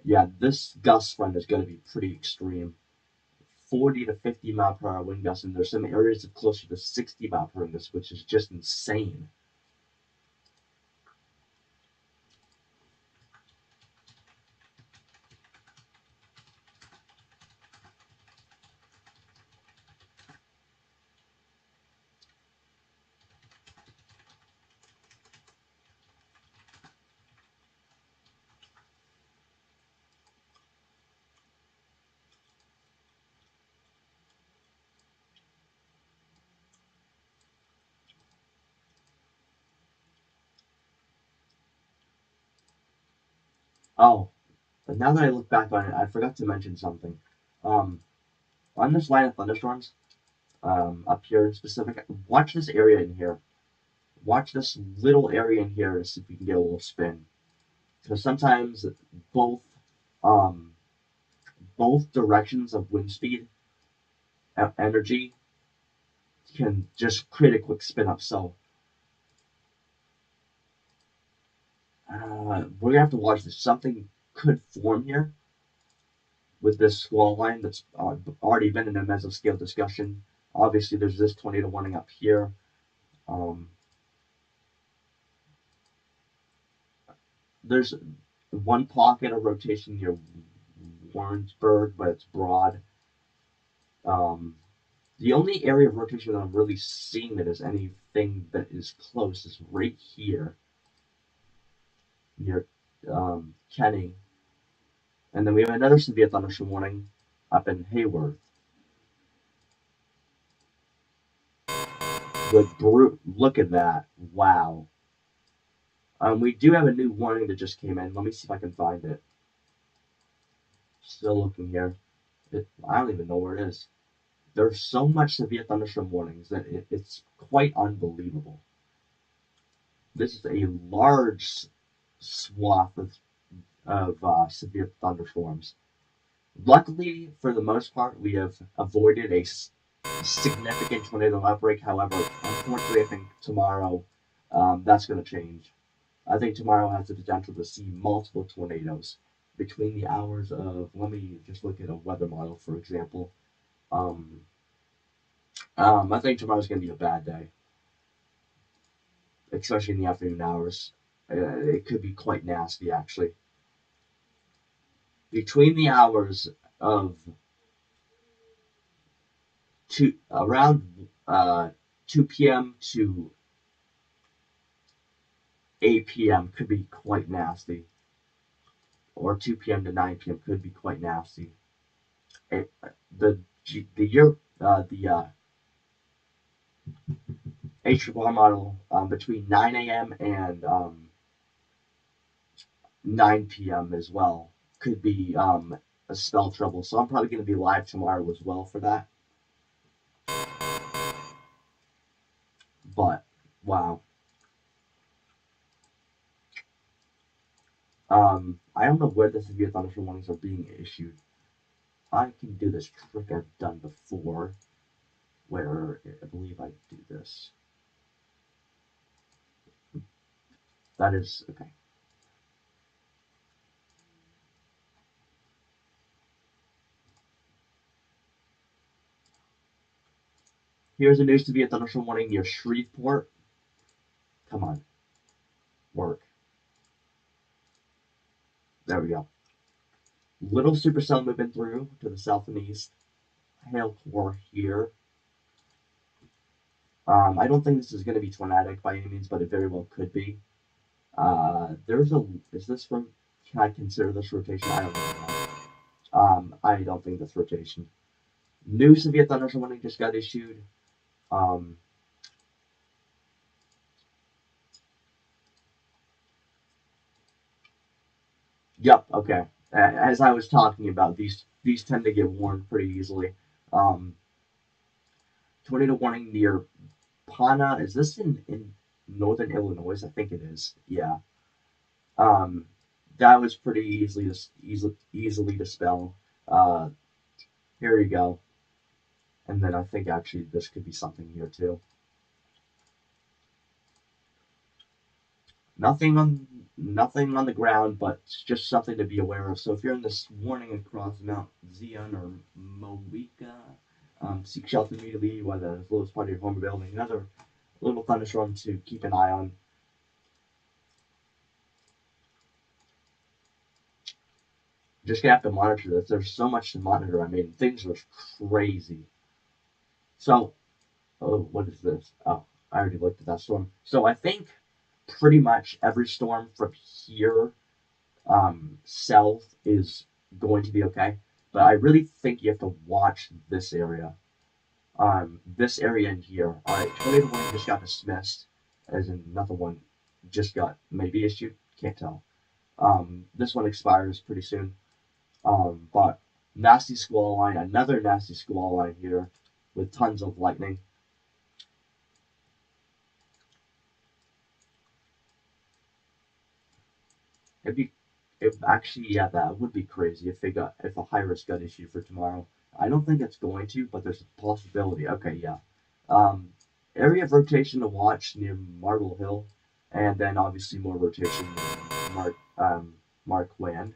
Yeah, this gust front is going to be pretty extreme. 40 to 50 mile per hour wind gusts, and there's some areas of closer to 60 mile per hour wind gusts, which is just insane. Oh, but now that I look back on it, I forgot to mention something. Um, on this line of thunderstorms, up here in specific, watch this area in here. Watch this little area in here to see if we can get a little spin. Because sometimes both um, both directions of wind speed energy can just create a quick spin up. So we're gonna have to watch this. Something could form here with this squall line that's already been in a mesoscale discussion. Obviously, there's this tornado warning up here. There's one pocket of rotation near Warrensburg, but it's broad. The only area of rotation that I'm really seeing that is anything that is close is right here near Kenny. And then we have another severe thunderstorm warning up in Hayworth. Look at that. Wow. We do have a new warning that just came in. Let me see if I can find it. Still looking here. I don't even know where it is. There's so much severe thunderstorm warnings that it's quite unbelievable. This is a large swath of severe thunderstorms. Luckily, for the most part, we have avoided a significant tornado outbreak. However, unfortunately, I think tomorrow that's going to change. I think tomorrow has the potential to see multiple tornadoes between the hours of. Let me just look at a weather model, for example. Um, I think tomorrow's going to be a bad day, especially in the afternoon hours. It could be quite nasty, actually. Between the hours of around 2 p.m. to 8 p.m. could be quite nasty, or 2 p.m. to 9 p.m. could be quite nasty. It, the year the HRR model between 9 a.m. and 9 p.m. as well could be a spell trouble. So I'm probably going to be live tomorrow as well for that. But wow. I don't know where the severe thunderstorm warnings are being issued. I can do this trick I've done before, where I believe I do this. That is okay. Here's a new severe thunderstorm warning near Shreveport. Come on, work. There we go. Little supercell moving through to the south and east. Hail core here. I don't think this is going to be tornadic by any means, but it very well could be. Is this from? Can I consider this rotation? I don't know. I don't think that's rotation. New severe thunderstorm warning just got issued. Um, yep. Okay. As I was talking about, these tend to get warned pretty easily. Um, Tornado warning near Pana. Is this in northern Illinois? I think it is. Yeah. Um, that was pretty easily dispelled. Uh, here we go. And then I think actually this could be something here too. Nothing on the ground, but just something to be aware of. So if you're in this warning across Mount Zion or Moika, seek shelter immediately, whether it's the lowest part of your home or building. Another little thunderstorm to keep an eye on. Just gonna have to monitor this. There's so much to monitor. I mean, things are crazy. So, oh, what is this? Oh, I already looked at that storm. So I think pretty much every storm from here south is going to be okay. But I really think you have to watch this area. This area in here. All right, tornado warning just got dismissed, as in another one just got maybe issued. Can't tell. This one expires pretty soon. But nasty squall line, another nasty squall line here with tons of lightning. It'd be, if actually, yeah, that would be crazy if a high risk got issued for tomorrow. I don't think it's going to, but there's a possibility. Okay, yeah. Um, area of rotation to watch near Marble Hill, and then obviously more rotation near Mark Land.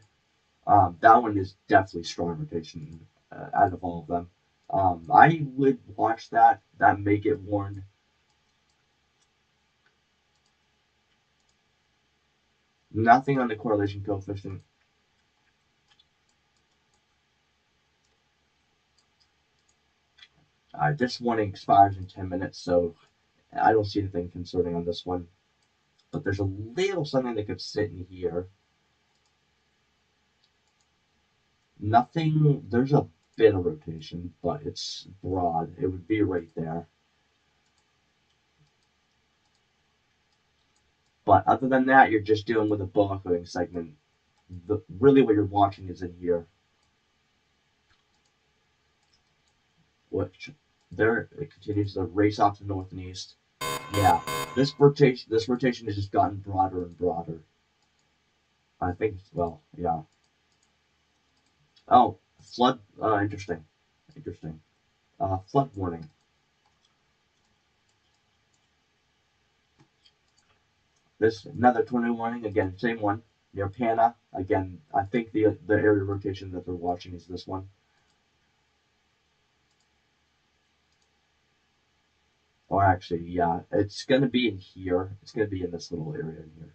That one is definitely strong rotation out of all of them. I would watch that. That may get warned. Nothing on the correlation coefficient. This warning expires in 10 minutes, so I don't see anything concerning on this one. But there's a little something that could sit in here. Nothing, there's a bit of rotation, but it's broad. It would be right there. But other than that, you're just dealing with a boa coding segment. Really what you're watching is in here, which there it continues to race off to the north and east. Yeah, this rotation has just gotten broader and broader. I think, well, yeah. Oh, flood. Interesting. Interesting. Flood warning. This another tornado warning again. Same one near Pana. Again, I think the area rotation that they're watching is this one. Or actually, yeah, it's gonna be in here. It's gonna be in this little area in here.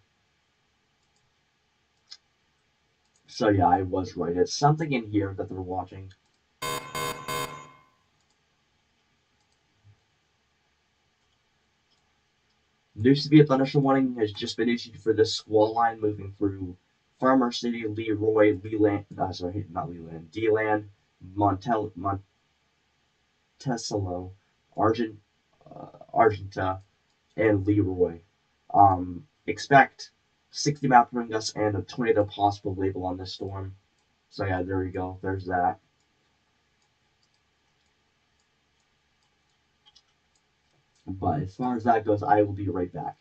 So yeah, I was right. It's something in here that they're watching. New severe thunderstorm warning has just been issued for this squall line moving through Farmer City, Leroy, Leland, sorry, not Leland, D-Land, Monticello, Argenta, and Leroy. Expect 60 mile per gusts and a tornado possible label on this storm. So yeah, there you go. There's that. But as far as that goes, I will be right back.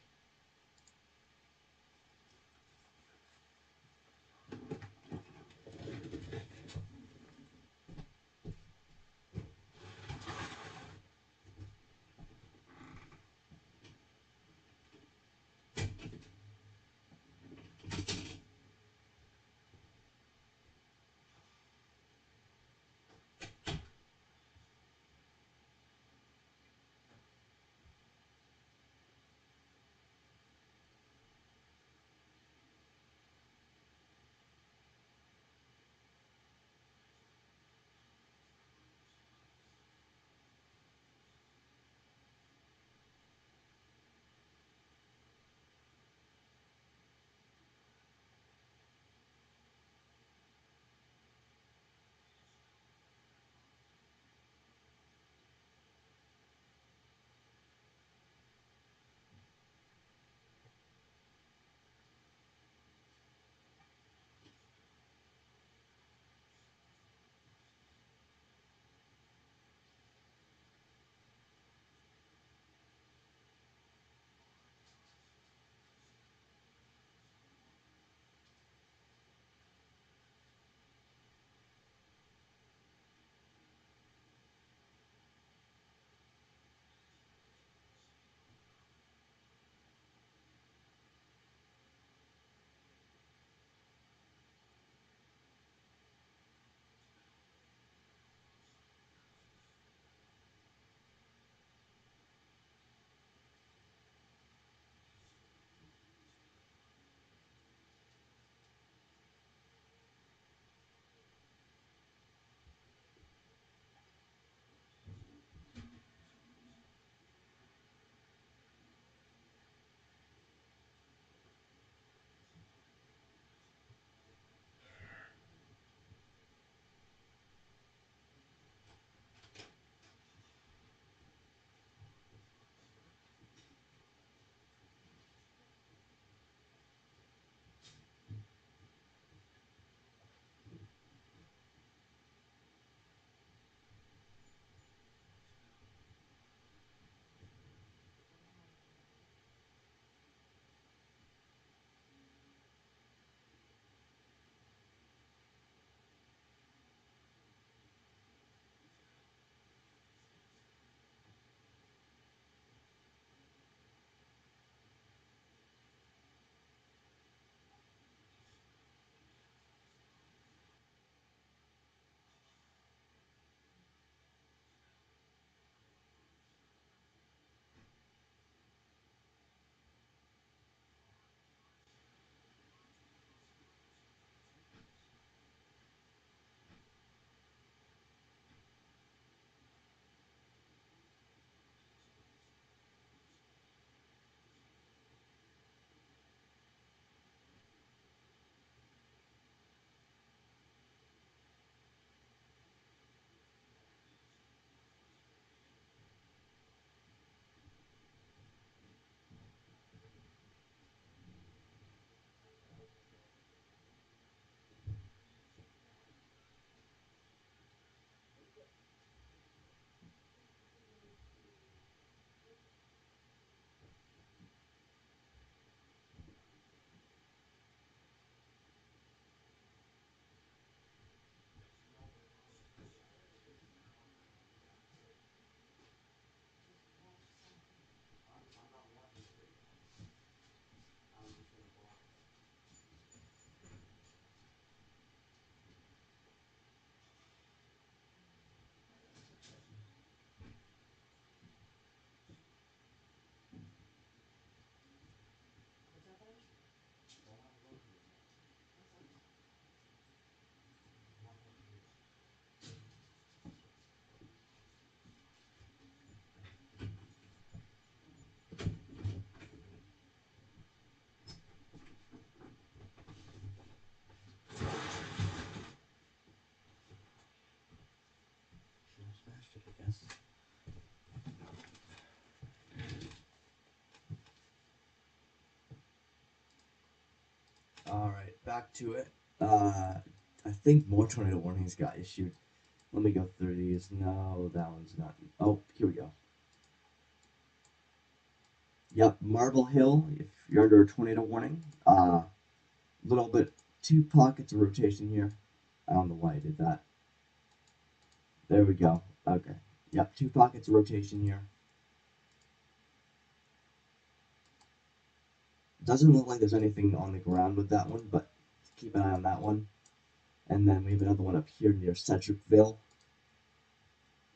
Alright, back to it. I think more tornado warnings got issued. Let me go through these. No, that one's not. Oh, here we go. Yep, Marble Hill, if you're under a tornado warning. Little bit, two pockets of rotation here. I don't know why I did that. There we go. Okay. Yep, two pockets of rotation here. Doesn't look like there's anything on the ground with that one, but keep an eye on that one. And then we have another one up here near Sedgwickville,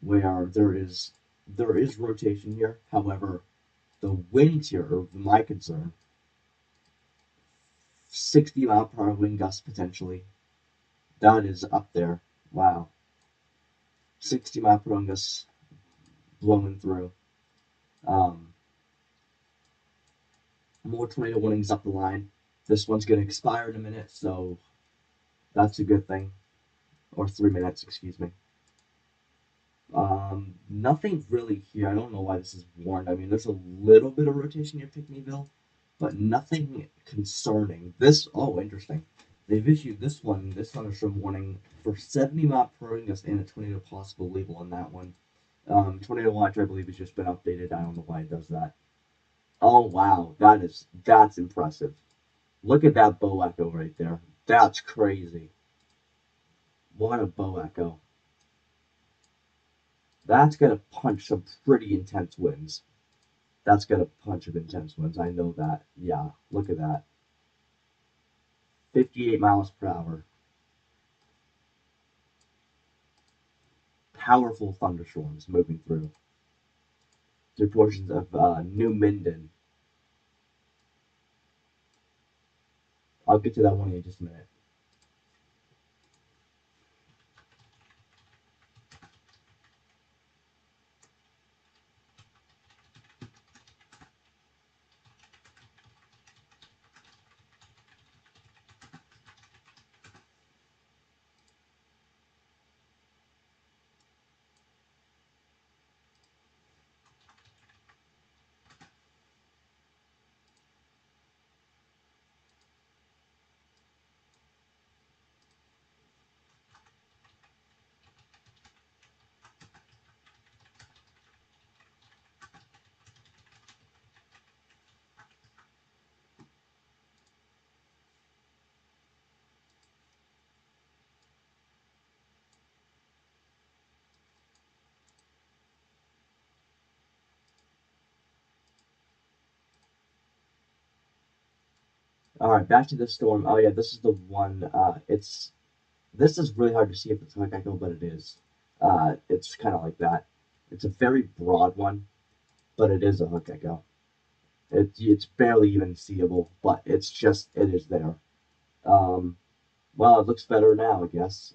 where there is rotation here. However, the winds here are my concern. 60-mile-per-hour wind gusts potentially. That is up there. Wow. 60-mile-per-hour gusts blowing through. More tornado warnings up the line. This one's going to expire in a minute, so that's a good thing. Or 3 minutes, excuse me. Nothing really here. I don't know why this is warned. I mean, there's a little bit of rotation near Pickneyville, but nothing concerning. Interesting. They've issued this thunderstorm warning for 70 mile per hour gust and a tornado possible label on that one. Tornado watch, I believe, has just been updated. I don't know why it does that. Oh wow, that's impressive. Look at that bow echo right there. That's crazy. What a bow echo. That's gonna punch some pretty intense winds. That's gonna punch some intense winds. I know that. Yeah, look at that. 58 miles per hour. Powerful thunderstorms moving through portions of New Minden. I'll get to that one in just a minute. All right, back to the storm. Oh yeah, this is the one. This is really hard to see if it's like echo, but it is. It's kind of like that. It's a very broad one, but it is a hook echo. It's barely even seeable, but it is there. Um, well, it looks better now, I guess.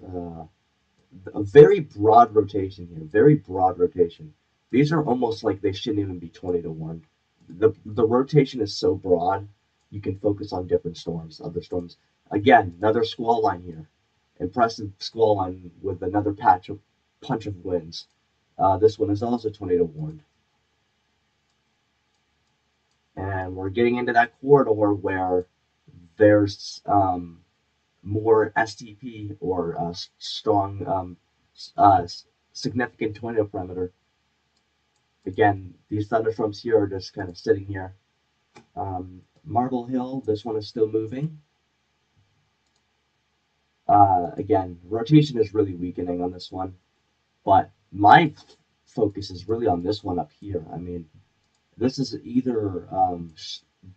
A very broad rotation here, very broad rotation. These are almost like they shouldn't even be 20 to 1. The rotation is so broad, you can focus on different storms, other storms. Again, another squall line here. Impressive squall line with another punch of winds. This one is also tornado warned. And we're getting into that corridor where there's more STP or strong, uh, significant tornado perimeter. Again, these thunderstorms here are just kind of sitting here. Marble Hill, this one is still moving. Again, rotation is really weakening on this one, but my focus is really on this one up here. I mean, this is either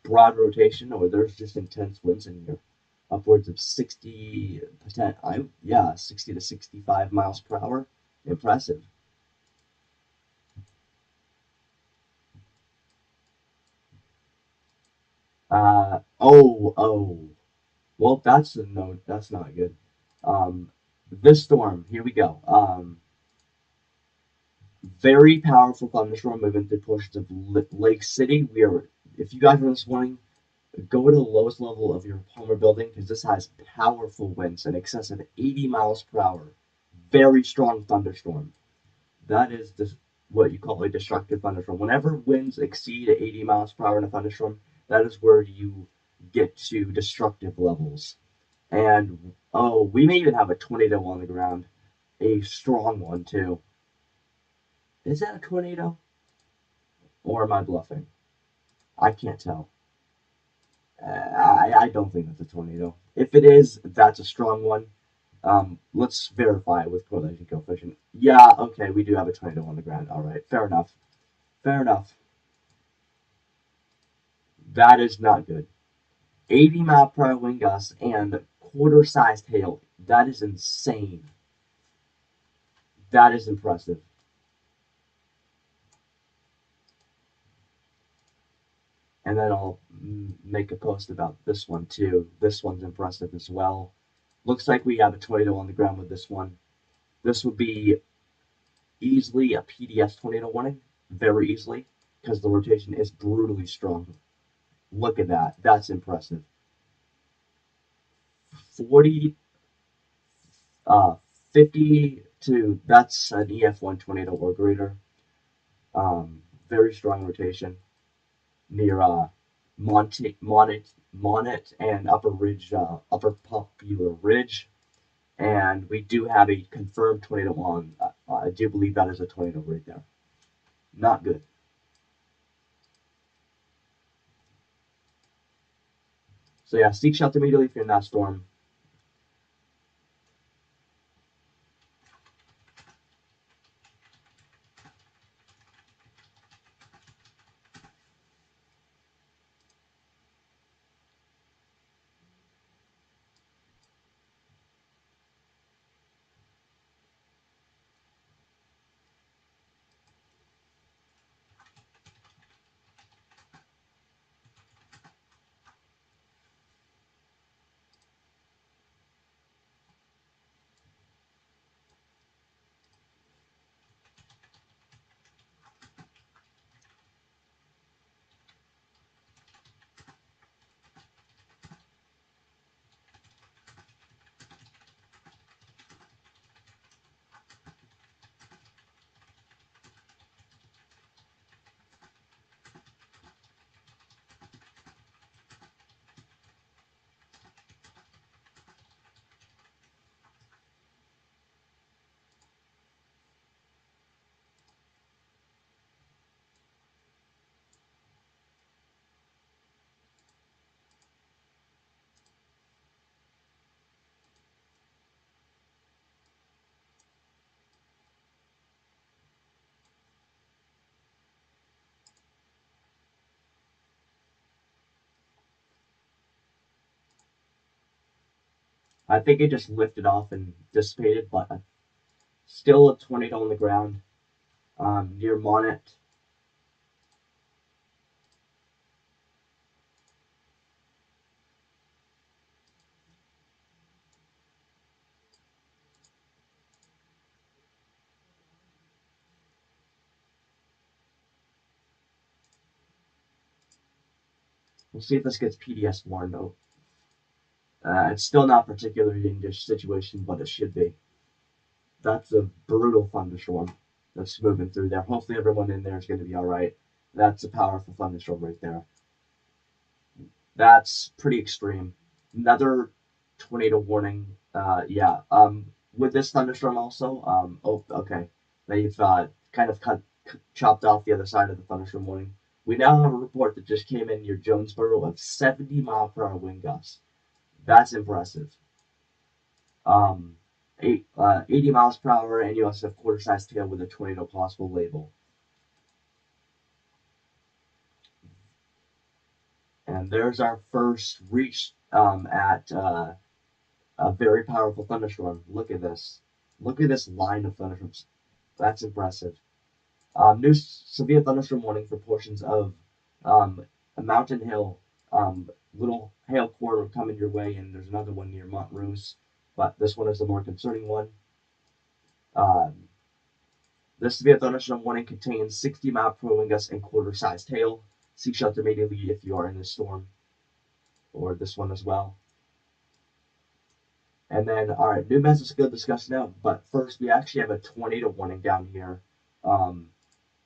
broad rotation or there's just intense winds in here, upwards of 60%. 60 to 65 miles per hour. Impressive. Oh. Well, that's a no. That's not good. Um, this storm. Here we go. Very powerful thunderstorm moving through portions of Lake City. If you guys are this morning, go to the lowest level of your Palmer building because this has powerful winds in excess of 80 miles per hour. Very strong thunderstorm. That is what you call a destructive thunderstorm. Whenever winds exceed 80 miles per hour in a thunderstorm, that is where you get to destructive levels. And oh, we may even have a tornado on the ground, a strong one too. Is that a tornado? Or am I bluffing? I can't tell. I don't think that's a tornado. If it is, that's a strong one. Let's verify with correlation coefficient. Yeah, okay, we do have a tornado on the ground. All right, fair enough. Fair enough. That is not good. 80 mile per hour wind gusts and quarter-sized hail. That is insane. That is impressive. And then I'll make a post about this one too. This one's impressive as well. Looks like we have a tornado on the ground with this one. This would be easily a PDS tornado warning, very easily, because the rotation is brutally strong. Look at that. That's impressive. 40, 50 to, that's an EF1 tornado or greater. Very strong rotation near Monet and Upper Ridge, Upper Popular Ridge. And we do have a confirmed tornado on. I do believe that is a tornado right there. Not good. So yeah, seek shelter immediately if you're in that storm. I think it just lifted off and dissipated, but still a tornado on the ground near Monet. We'll see if this gets PDS warned though. It's still not particularly dangerous situation, but it should be. That's a brutal thunderstorm that's moving through there. Hopefully everyone in there is going to be all right. That's a powerful thunderstorm right there. That's pretty extreme. Another tornado warning. Yeah. With this thunderstorm also. Oh, okay. They've kind of chopped off the other side of the thunderstorm warning. We now have a report that just came in near Jonesboro of 70 mile per hour wind gusts. That's impressive. Um, 80 miles per hour, and you also have quarter-sized tail with a tornado possible label. And there's our first reach at a very powerful thunderstorm. Look at this. Look at this line of thunderstorms. That's impressive. New severe thunderstorm warning for portions of a mountain hill. Little hail core coming your way, and there's another one near Montrose, but this one is the more concerning one. Um, this severe thunderstorm warning contains 60 mile per hour wind gusts and quarter-sized hail. Seek shelter immediately if you are in this storm, or this one as well. And then, all right, new methods to discuss now. But first, we actually have a tornado warning down here,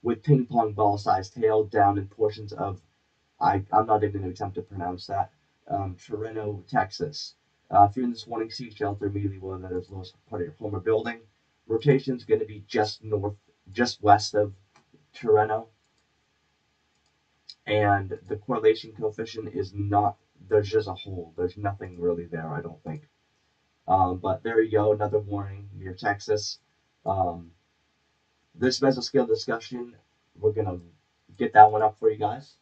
with ping pong ball sized hail down in portions of. I'm not even going to attempt to pronounce that. Torreno, Texas. If you're in this warning, seek shelter immediately while that is lowest part of your home or building. Rotation is going to be just west of Torreno, and the correlation coefficient is not. There's just a hole. There's nothing really there, I don't think. But there you go, another warning near Texas. Um, this mesoscale discussion, we're gonna get that one up for you guys.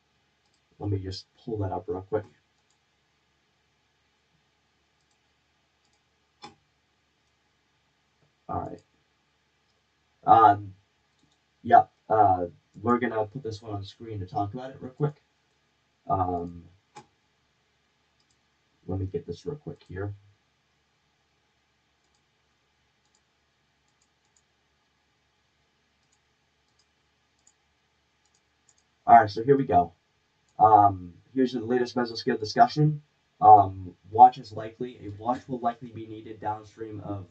Let me just pull that up real quick. All right. Yeah. We're gonna put this one on the screen to talk about it real quick. Um, let me get this real quick here. All right. So here we go. Here's the latest mesoscale discussion. Watch is likely. A watch will likely be needed downstream of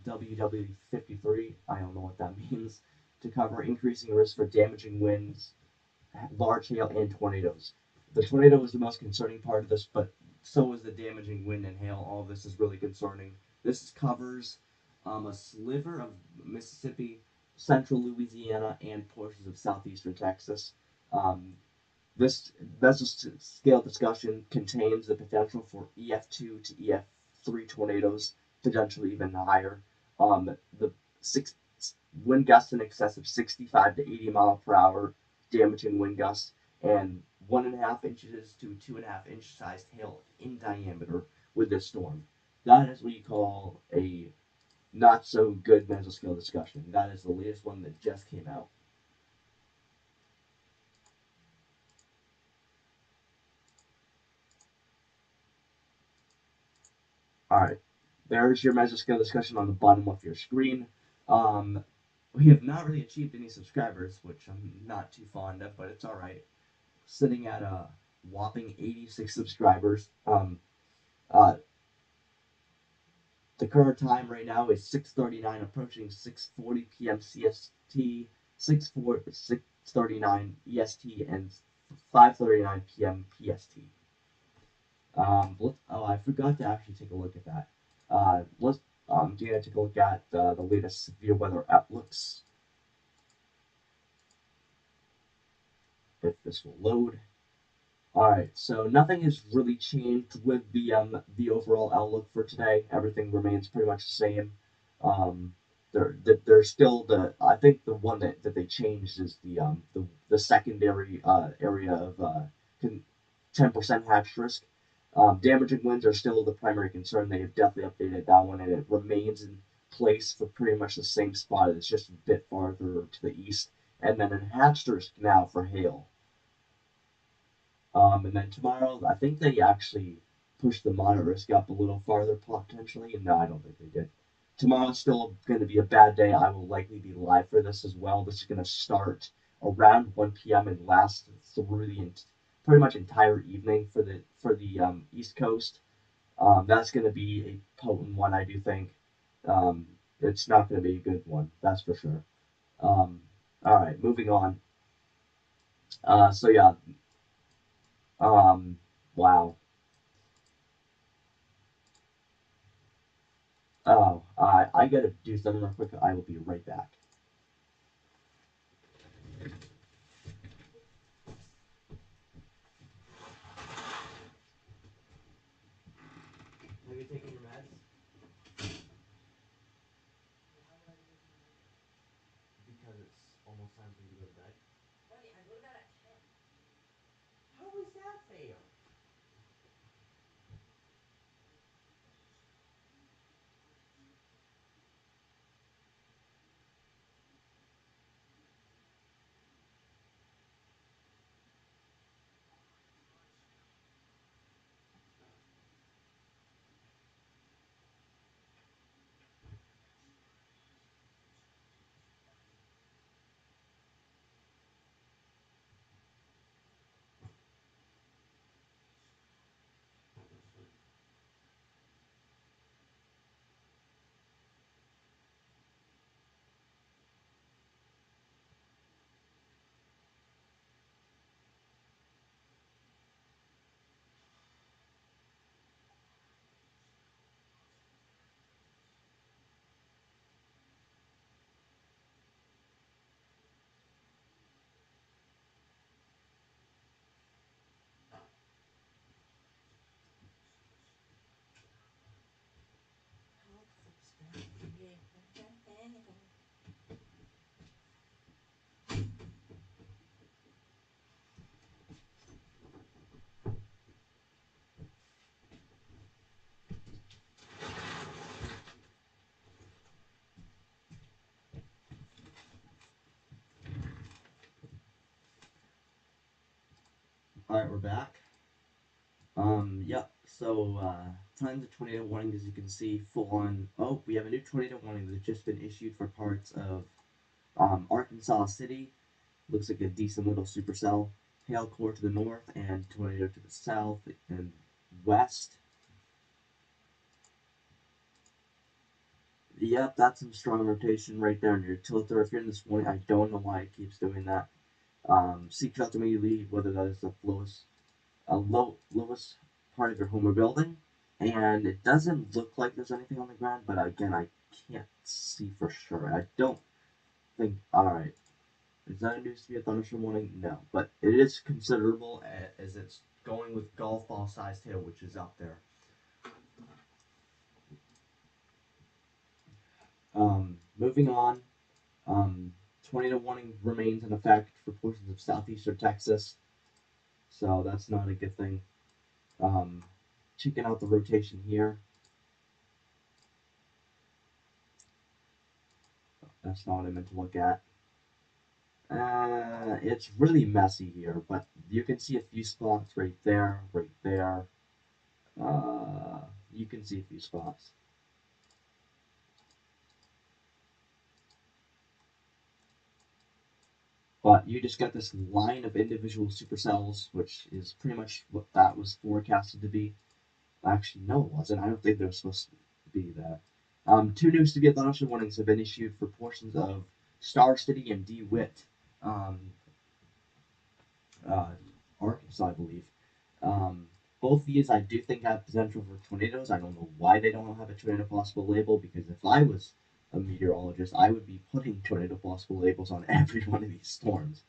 WW53. I don't know what that means. To cover increasing risk for damaging winds, large hail, and tornadoes. The tornado is the most concerning part of this, but so is the damaging wind and hail. All of this is really concerning. This covers a sliver of Mississippi, central Louisiana, and portions of southeastern Texas. Um, this mesoscale discussion contains the potential for EF2 to EF3 tornadoes, potentially even higher. The six wind gusts in excess of 65 to 80 mile per hour, damaging wind gusts, and 1.5 inches to 2.5 inch sized hail in diameter with this storm. That is what you call a not so good mesoscale discussion. That is the latest one that just came out. All right, there's your mesoscale discussion on the bottom of your screen. Um, we have not really achieved any subscribers, which I'm not too fond of, but it's all right. Sitting at a whopping 86 subscribers. Uh, the current time right now is 6:39, approaching 6:40 p.m. CST, 6:39 EST, and 5:39 p.m. PST. I forgot to actually take a look at that. Let's Dana, take a look at the latest severe weather outlooks. If this will load. All right, so nothing has really changed with the overall outlook for today. Everything remains pretty much the same. Um, there's still I think the one that they changed is the secondary area of 10% hatch risk. Damaging winds are still the primary concern. They have definitely updated that one, and it remains in place for pretty much the same spot. It's just a bit farther to the east. And then in hatch risk now for hail. And then tomorrow, I think they actually pushed the moderate risk up a little farther potentially. No, I don't think they did. Tomorrow's still going to be a bad day. I will likely be live for this as well. This is going to start around 1 p.m. and last through the pretty much entire evening for the East Coast. That's going to be a potent one, I do think. Um, it's not going to be a good one, that's for sure. All right, moving on. So yeah, wow. Oh, I gotta do something real quick. I will be right back. Have you taken your meds? Because it's almost time for you to go to bed. Buddy, I go to bed at 10. How is that fair? Alright, we're back. Yep, so, tons of tornado warnings, as you can see, full on. Oh, we have a new tornado warning that's just been issued for parts of, Arkansas City. Looks like a decent little supercell. Hail core to the north and tornado to the south and west. Yep, that's some strong rotation right there in your tilter. If you're in this warning, I don't know why it keeps doing that. Seek shelter immediately, whether that is the lowest part of your home or building. And it doesn't look like there's anything on the ground, but again, I can't see for sure. I don't think. Alright. Is that a new severe thunderstorm warning? No. But it is considerable as it's going with golf ball sized hail, which is up there. Moving on. Tornado warning remains in effect for portions of southeastern Texas. So that's not a good thing. Checking out the rotation here. That's not what I meant to look at. It's really messy here, but you can see a few spots right there, right there. You can see a few spots. But you just got this line of individual supercells, which is pretty much what that was forecasted to be. Actually, no, it wasn't. I don't think they were supposed to be that. Two new severe thunderstorm warnings have been issued for portions of Star City and DeWitt, uh, Arkansas, I believe. Both these I do think have potential for tornadoes. I don't know why they don't have a tornado possible label, because if I was a meteorologist, I would be putting tornado possible labels on every one of these storms.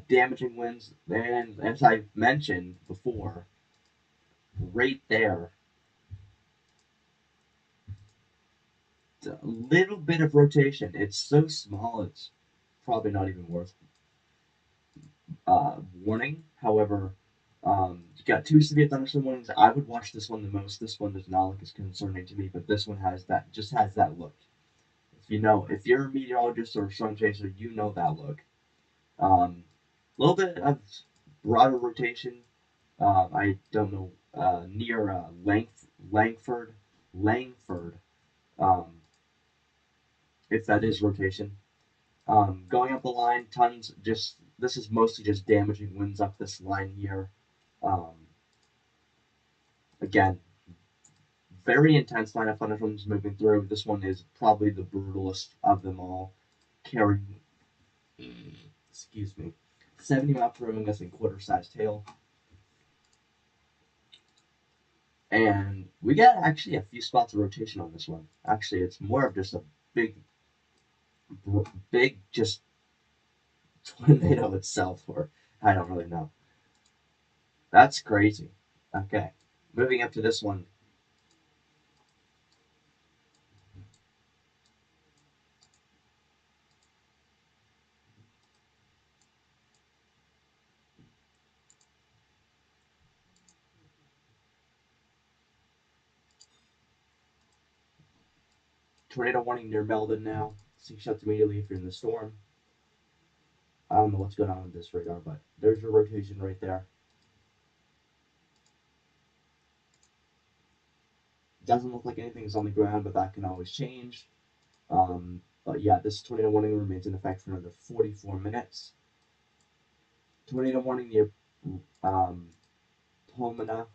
Damaging winds, and as I mentioned before, right there, a little bit of rotation. It's so small, it's probably not even worth warning. However, you got two severe thunderstorm warnings. I would watch this one the most. This one does not look as concerning to me, but this one has that, just has that look. If you're a meteorologist or a storm chaser, you know that look. A little bit of broader rotation. I don't know, near Langford, if that is rotation. Going up the line, tons. This is mostly just damaging winds up this line here. Um, Again, very intense line of thunderstorms moving through. This one is probably the brutalest of them all, carrying, excuse me, 70-mile-per-hour wind gusts and quarter-sized hail. And we got actually a few spots of rotation on this one. Actually, it's more of just a big, just tornado itself, or I don't really know. That's crazy. Okay, moving up to this one. Tornado warning near Meldon now. Seek shelter immediately if you're in the storm. I don't know what's going on with this radar, but there's your rotation right there. Doesn't look like anything is on the ground, but that can always change. But yeah, this tornado warning remains in effect for another 44 minutes. Tornado warning near Pomona.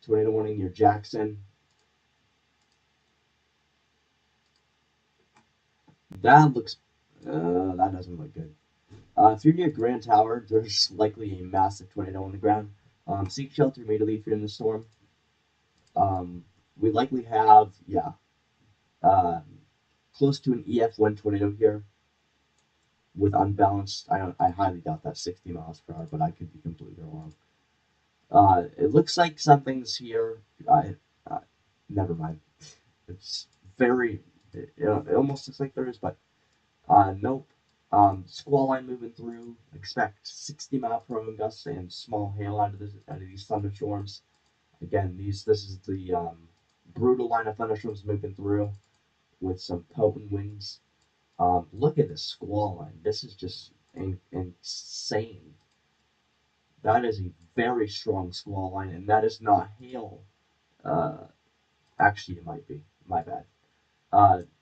Tornado warning near Jackson. That doesn't look good. If you're near Grand Tower, there's likely a massive tornado on the ground. Seek shelter immediately if you're in the storm. We likely have, uh, close to an EF1 tornado here with unbalanced. I highly doubt that's 60 miles per hour, but I could be completely wrong. It looks like something's here. Never mind. It's very. It almost looks like there is, but nope. Squall line moving through. Expect 60-mile-per-hour gusts and small hail out of these thunderstorms. Again, this is the brutal line of thunderstorms moving through with some potent winds. Look at the squall line. This is just insane. That is a very strong squall line, and that is not hail. Uh, Actually, it might be. My bad.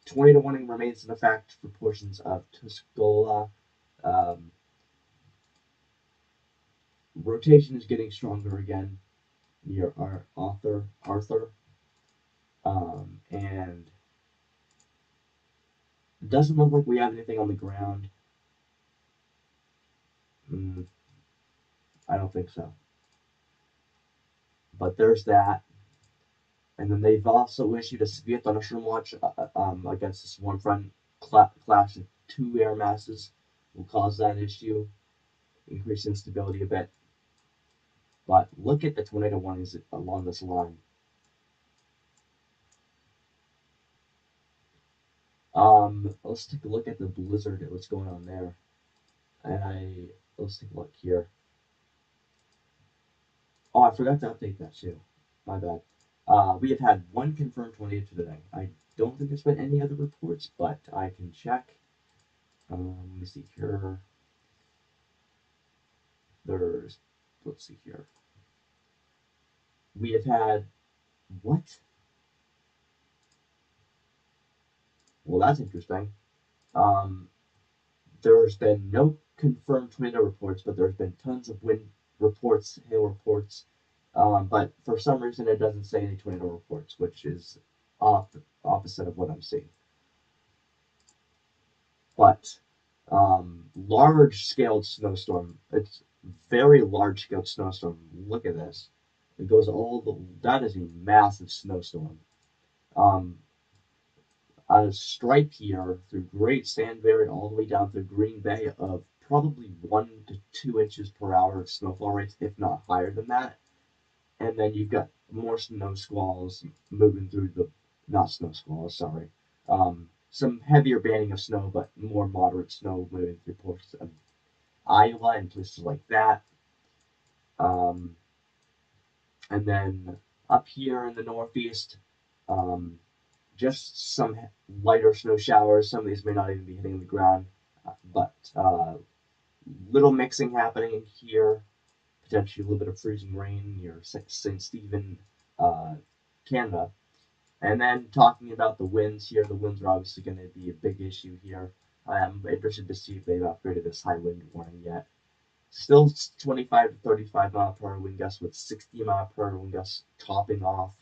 Tornado warning remains in effect for portions of Tuscola. Um, Rotation is getting stronger again near our Arthur. And it doesn't look like we have anything on the ground. Mm, I don't think so. But there's that. And then they've also issued a severe thunderstorm watch against this one front clash of two air masses will cause that issue, increase instability a bit. But look at the tornado warnings along this line. Let's take a look at the blizzard. What's going on there? Let's take a look here. Oh, I forgot to update that too. My bad. We have had one confirmed tornado today. I don't think there's been any other reports, but I can check. Let me see here. Let's see here. We have had what? Well, that's interesting. Um, there's been no confirmed tornado reports, but there's been tons of wind reports, hail reports. But for some reason, it doesn't say any tornado reports, which is opposite of what I'm seeing. But large scaled snowstorm. It's very large scaled snowstorm. Look at this. It goes that is a massive snowstorm. Um, a stripe here through Great Sandberry all the way down through Green Bay of probably 1 to 2 inches per hour of snowfall rates, if not higher than that. And then you've got more snow squalls moving through not snow squalls, sorry. Some heavier banding of snow, but more moderate snow moving through portions of Iowa and places like that. Um, and then up here in the Northeast, um, just some lighter snow showers. Some of these may not even be hitting the ground, but little mixing happening in here. Potentially a little bit of freezing rain near St. Stephen, uh, Canada. And then talking about the winds here, the winds are obviously going to be a big issue here. I'm interested to see if they've upgraded this high wind warning yet. Still 25 to 35 mile per hour wind gusts with 60 mile per hour wind gusts topping off.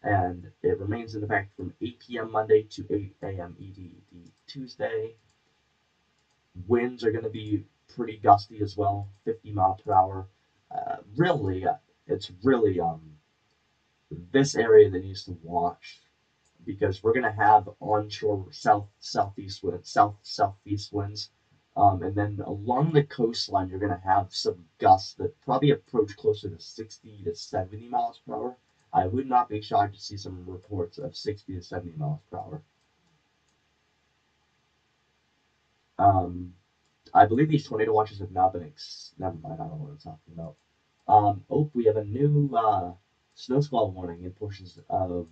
And it remains in effect from 8 p.m. Monday to 8 a.m. EDT Tuesday. Winds are going to be pretty gusty as well, 50 mile per hour. It's really this area that needs to watch because we're going to have onshore southeast winds. And then along the coastline, you're going to have some gusts that probably approach closer to 60 to 70 miles per hour. I would not be shocked to see some reports of 60 to 70 miles per hour. I believe these tornado watches have now been never mind, I don't know what I'm talking about. We have a new snow squall warning in portions of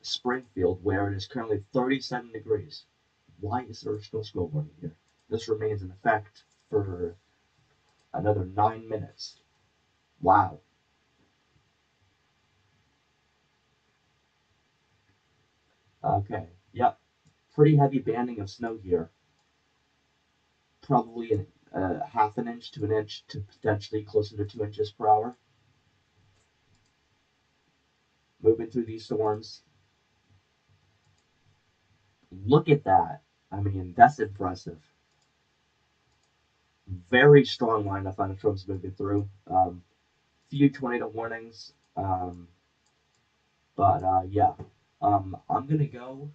Springfield where it is currently 37 degrees. Why is there a snow squall warning here? This remains in effect for another 9 minutes. Wow. Okay. Yep. Pretty heavy banding of snow here. Probably half an inch to an inch to potentially closer to 2 inches per hour. Moving through these storms. Look at that. I mean, that's impressive. Very strong line of thunderstorms moving through. Few tornado warnings. But yeah. I'm gonna go.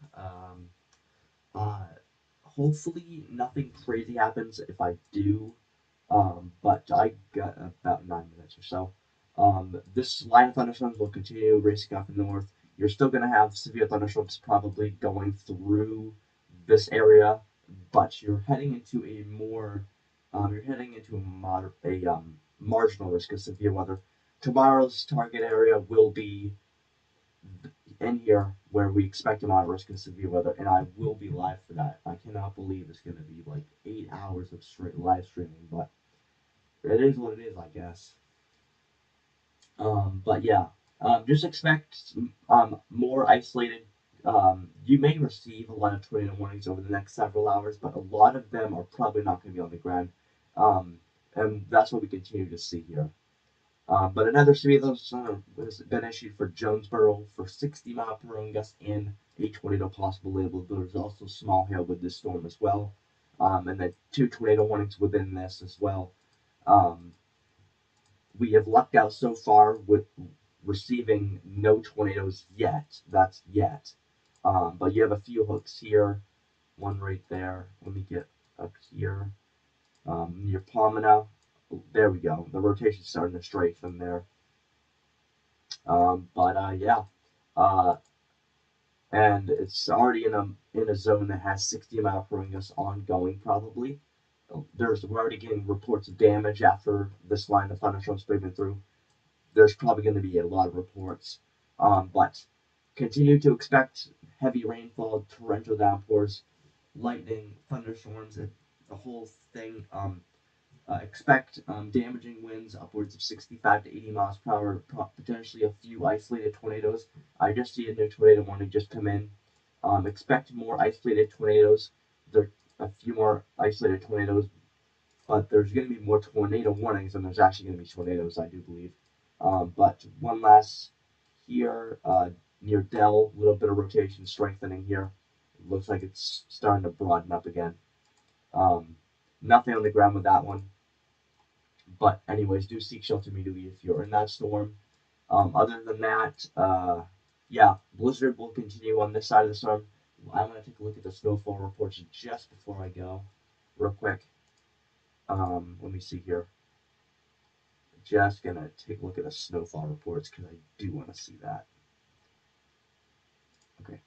Uh, Hopefully nothing crazy happens if I do. But I got about 9 minutes or so. This line of thunderstorms will continue racing up north. You're still going to have severe thunderstorms probably going through this area, but you're heading into a marginal risk of severe weather. Tomorrow's target area will be in here where we expect a moderate risk of severe weather, and I will be live for that. I cannot believe it's going to be like 8 hours of straight live streaming, but it is what it is, I guess. But yeah, just expect more isolated. You may receive a lot of tornado warnings over the next several hours, but a lot of them are probably not going to be on the ground. Um, and that's what we continue to see here. But another severe thunderstorm has been issued for Jonesboro for 60-mile-per-hour gusts and a tornado possible labeled. There's also small hail with this storm as well. And then 2 tornado warnings within this as well. Um, we have lucked out so far with receiving no tornadoes yet. That's yet. But you have a few hooks here, one right there. Let me get up here. Near Palmina. There we go. The rotation's starting to straighten there. Yeah. Uh, and it's already in a zone that has 60-mile-per-hour gusts ongoing probably. We're already getting reports of damage after this line of thunderstorms breaking through. There's probably going to be a lot of reports. But continue to expect heavy rainfall, torrential downpours, lightning, thunderstorms, the whole thing. Expect damaging winds upwards of 65 to 80 miles per hour, potentially a few isolated tornadoes. I just see a new tornado warning just come in. Expect more isolated tornadoes. There are a few more isolated tornadoes, but there's going to be more tornado warnings than there's actually going to be tornadoes, I do believe. But one last here near Dell, a little bit of rotation strengthening here. It looks like it's starting to broaden up again. Nothing on the ground with that one. But anyways, do seek shelter immediately if you're in that storm. Other than that, yeah, blizzard will continue on this side of the storm. I'm going to take a look at the snowfall reports just before I go, real quick. Let me see here. Just going to take a look at the snowfall reports because I do want to see that. Okay.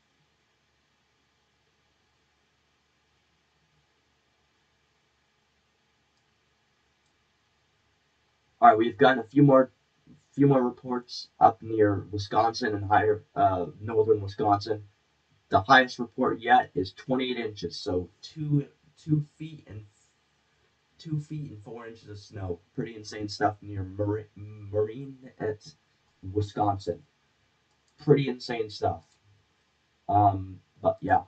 All right, we've gotten a few more reports up near Wisconsin and higher northern Wisconsin. The highest report yet is 28 inches, so 2 feet and 2 feet and 4 inches of snow. Pretty insane stuff near Marine at Wisconsin. Pretty insane stuff. But yeah,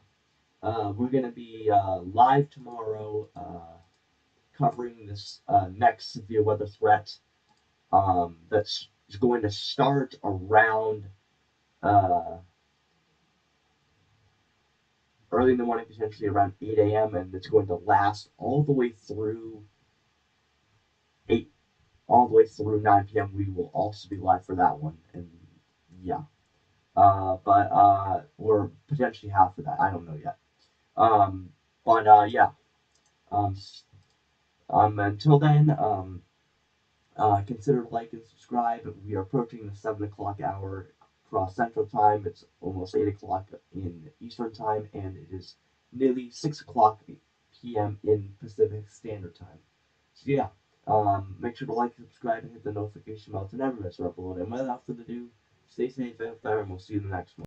we're gonna be live tomorrow, covering this next severe weather threat. That's going to start around early in the morning, potentially around 8 a.m., and it's going to last all the way through 9 p.m. We will also be live for that one, and yeah, or potentially half of that. I don't know yet. Yeah. Um, until then, consider like and subscribe. We are approaching the 7 o'clock hour across Central Time. It's almost 8 o'clock in Eastern Time, and it is nearly 6 o'clock p.m. in Pacific Standard Time. So yeah, make sure to like, subscribe, and hit the notification bell to never miss our upload. And without further ado, stay safe out there, and we'll see you in the next one.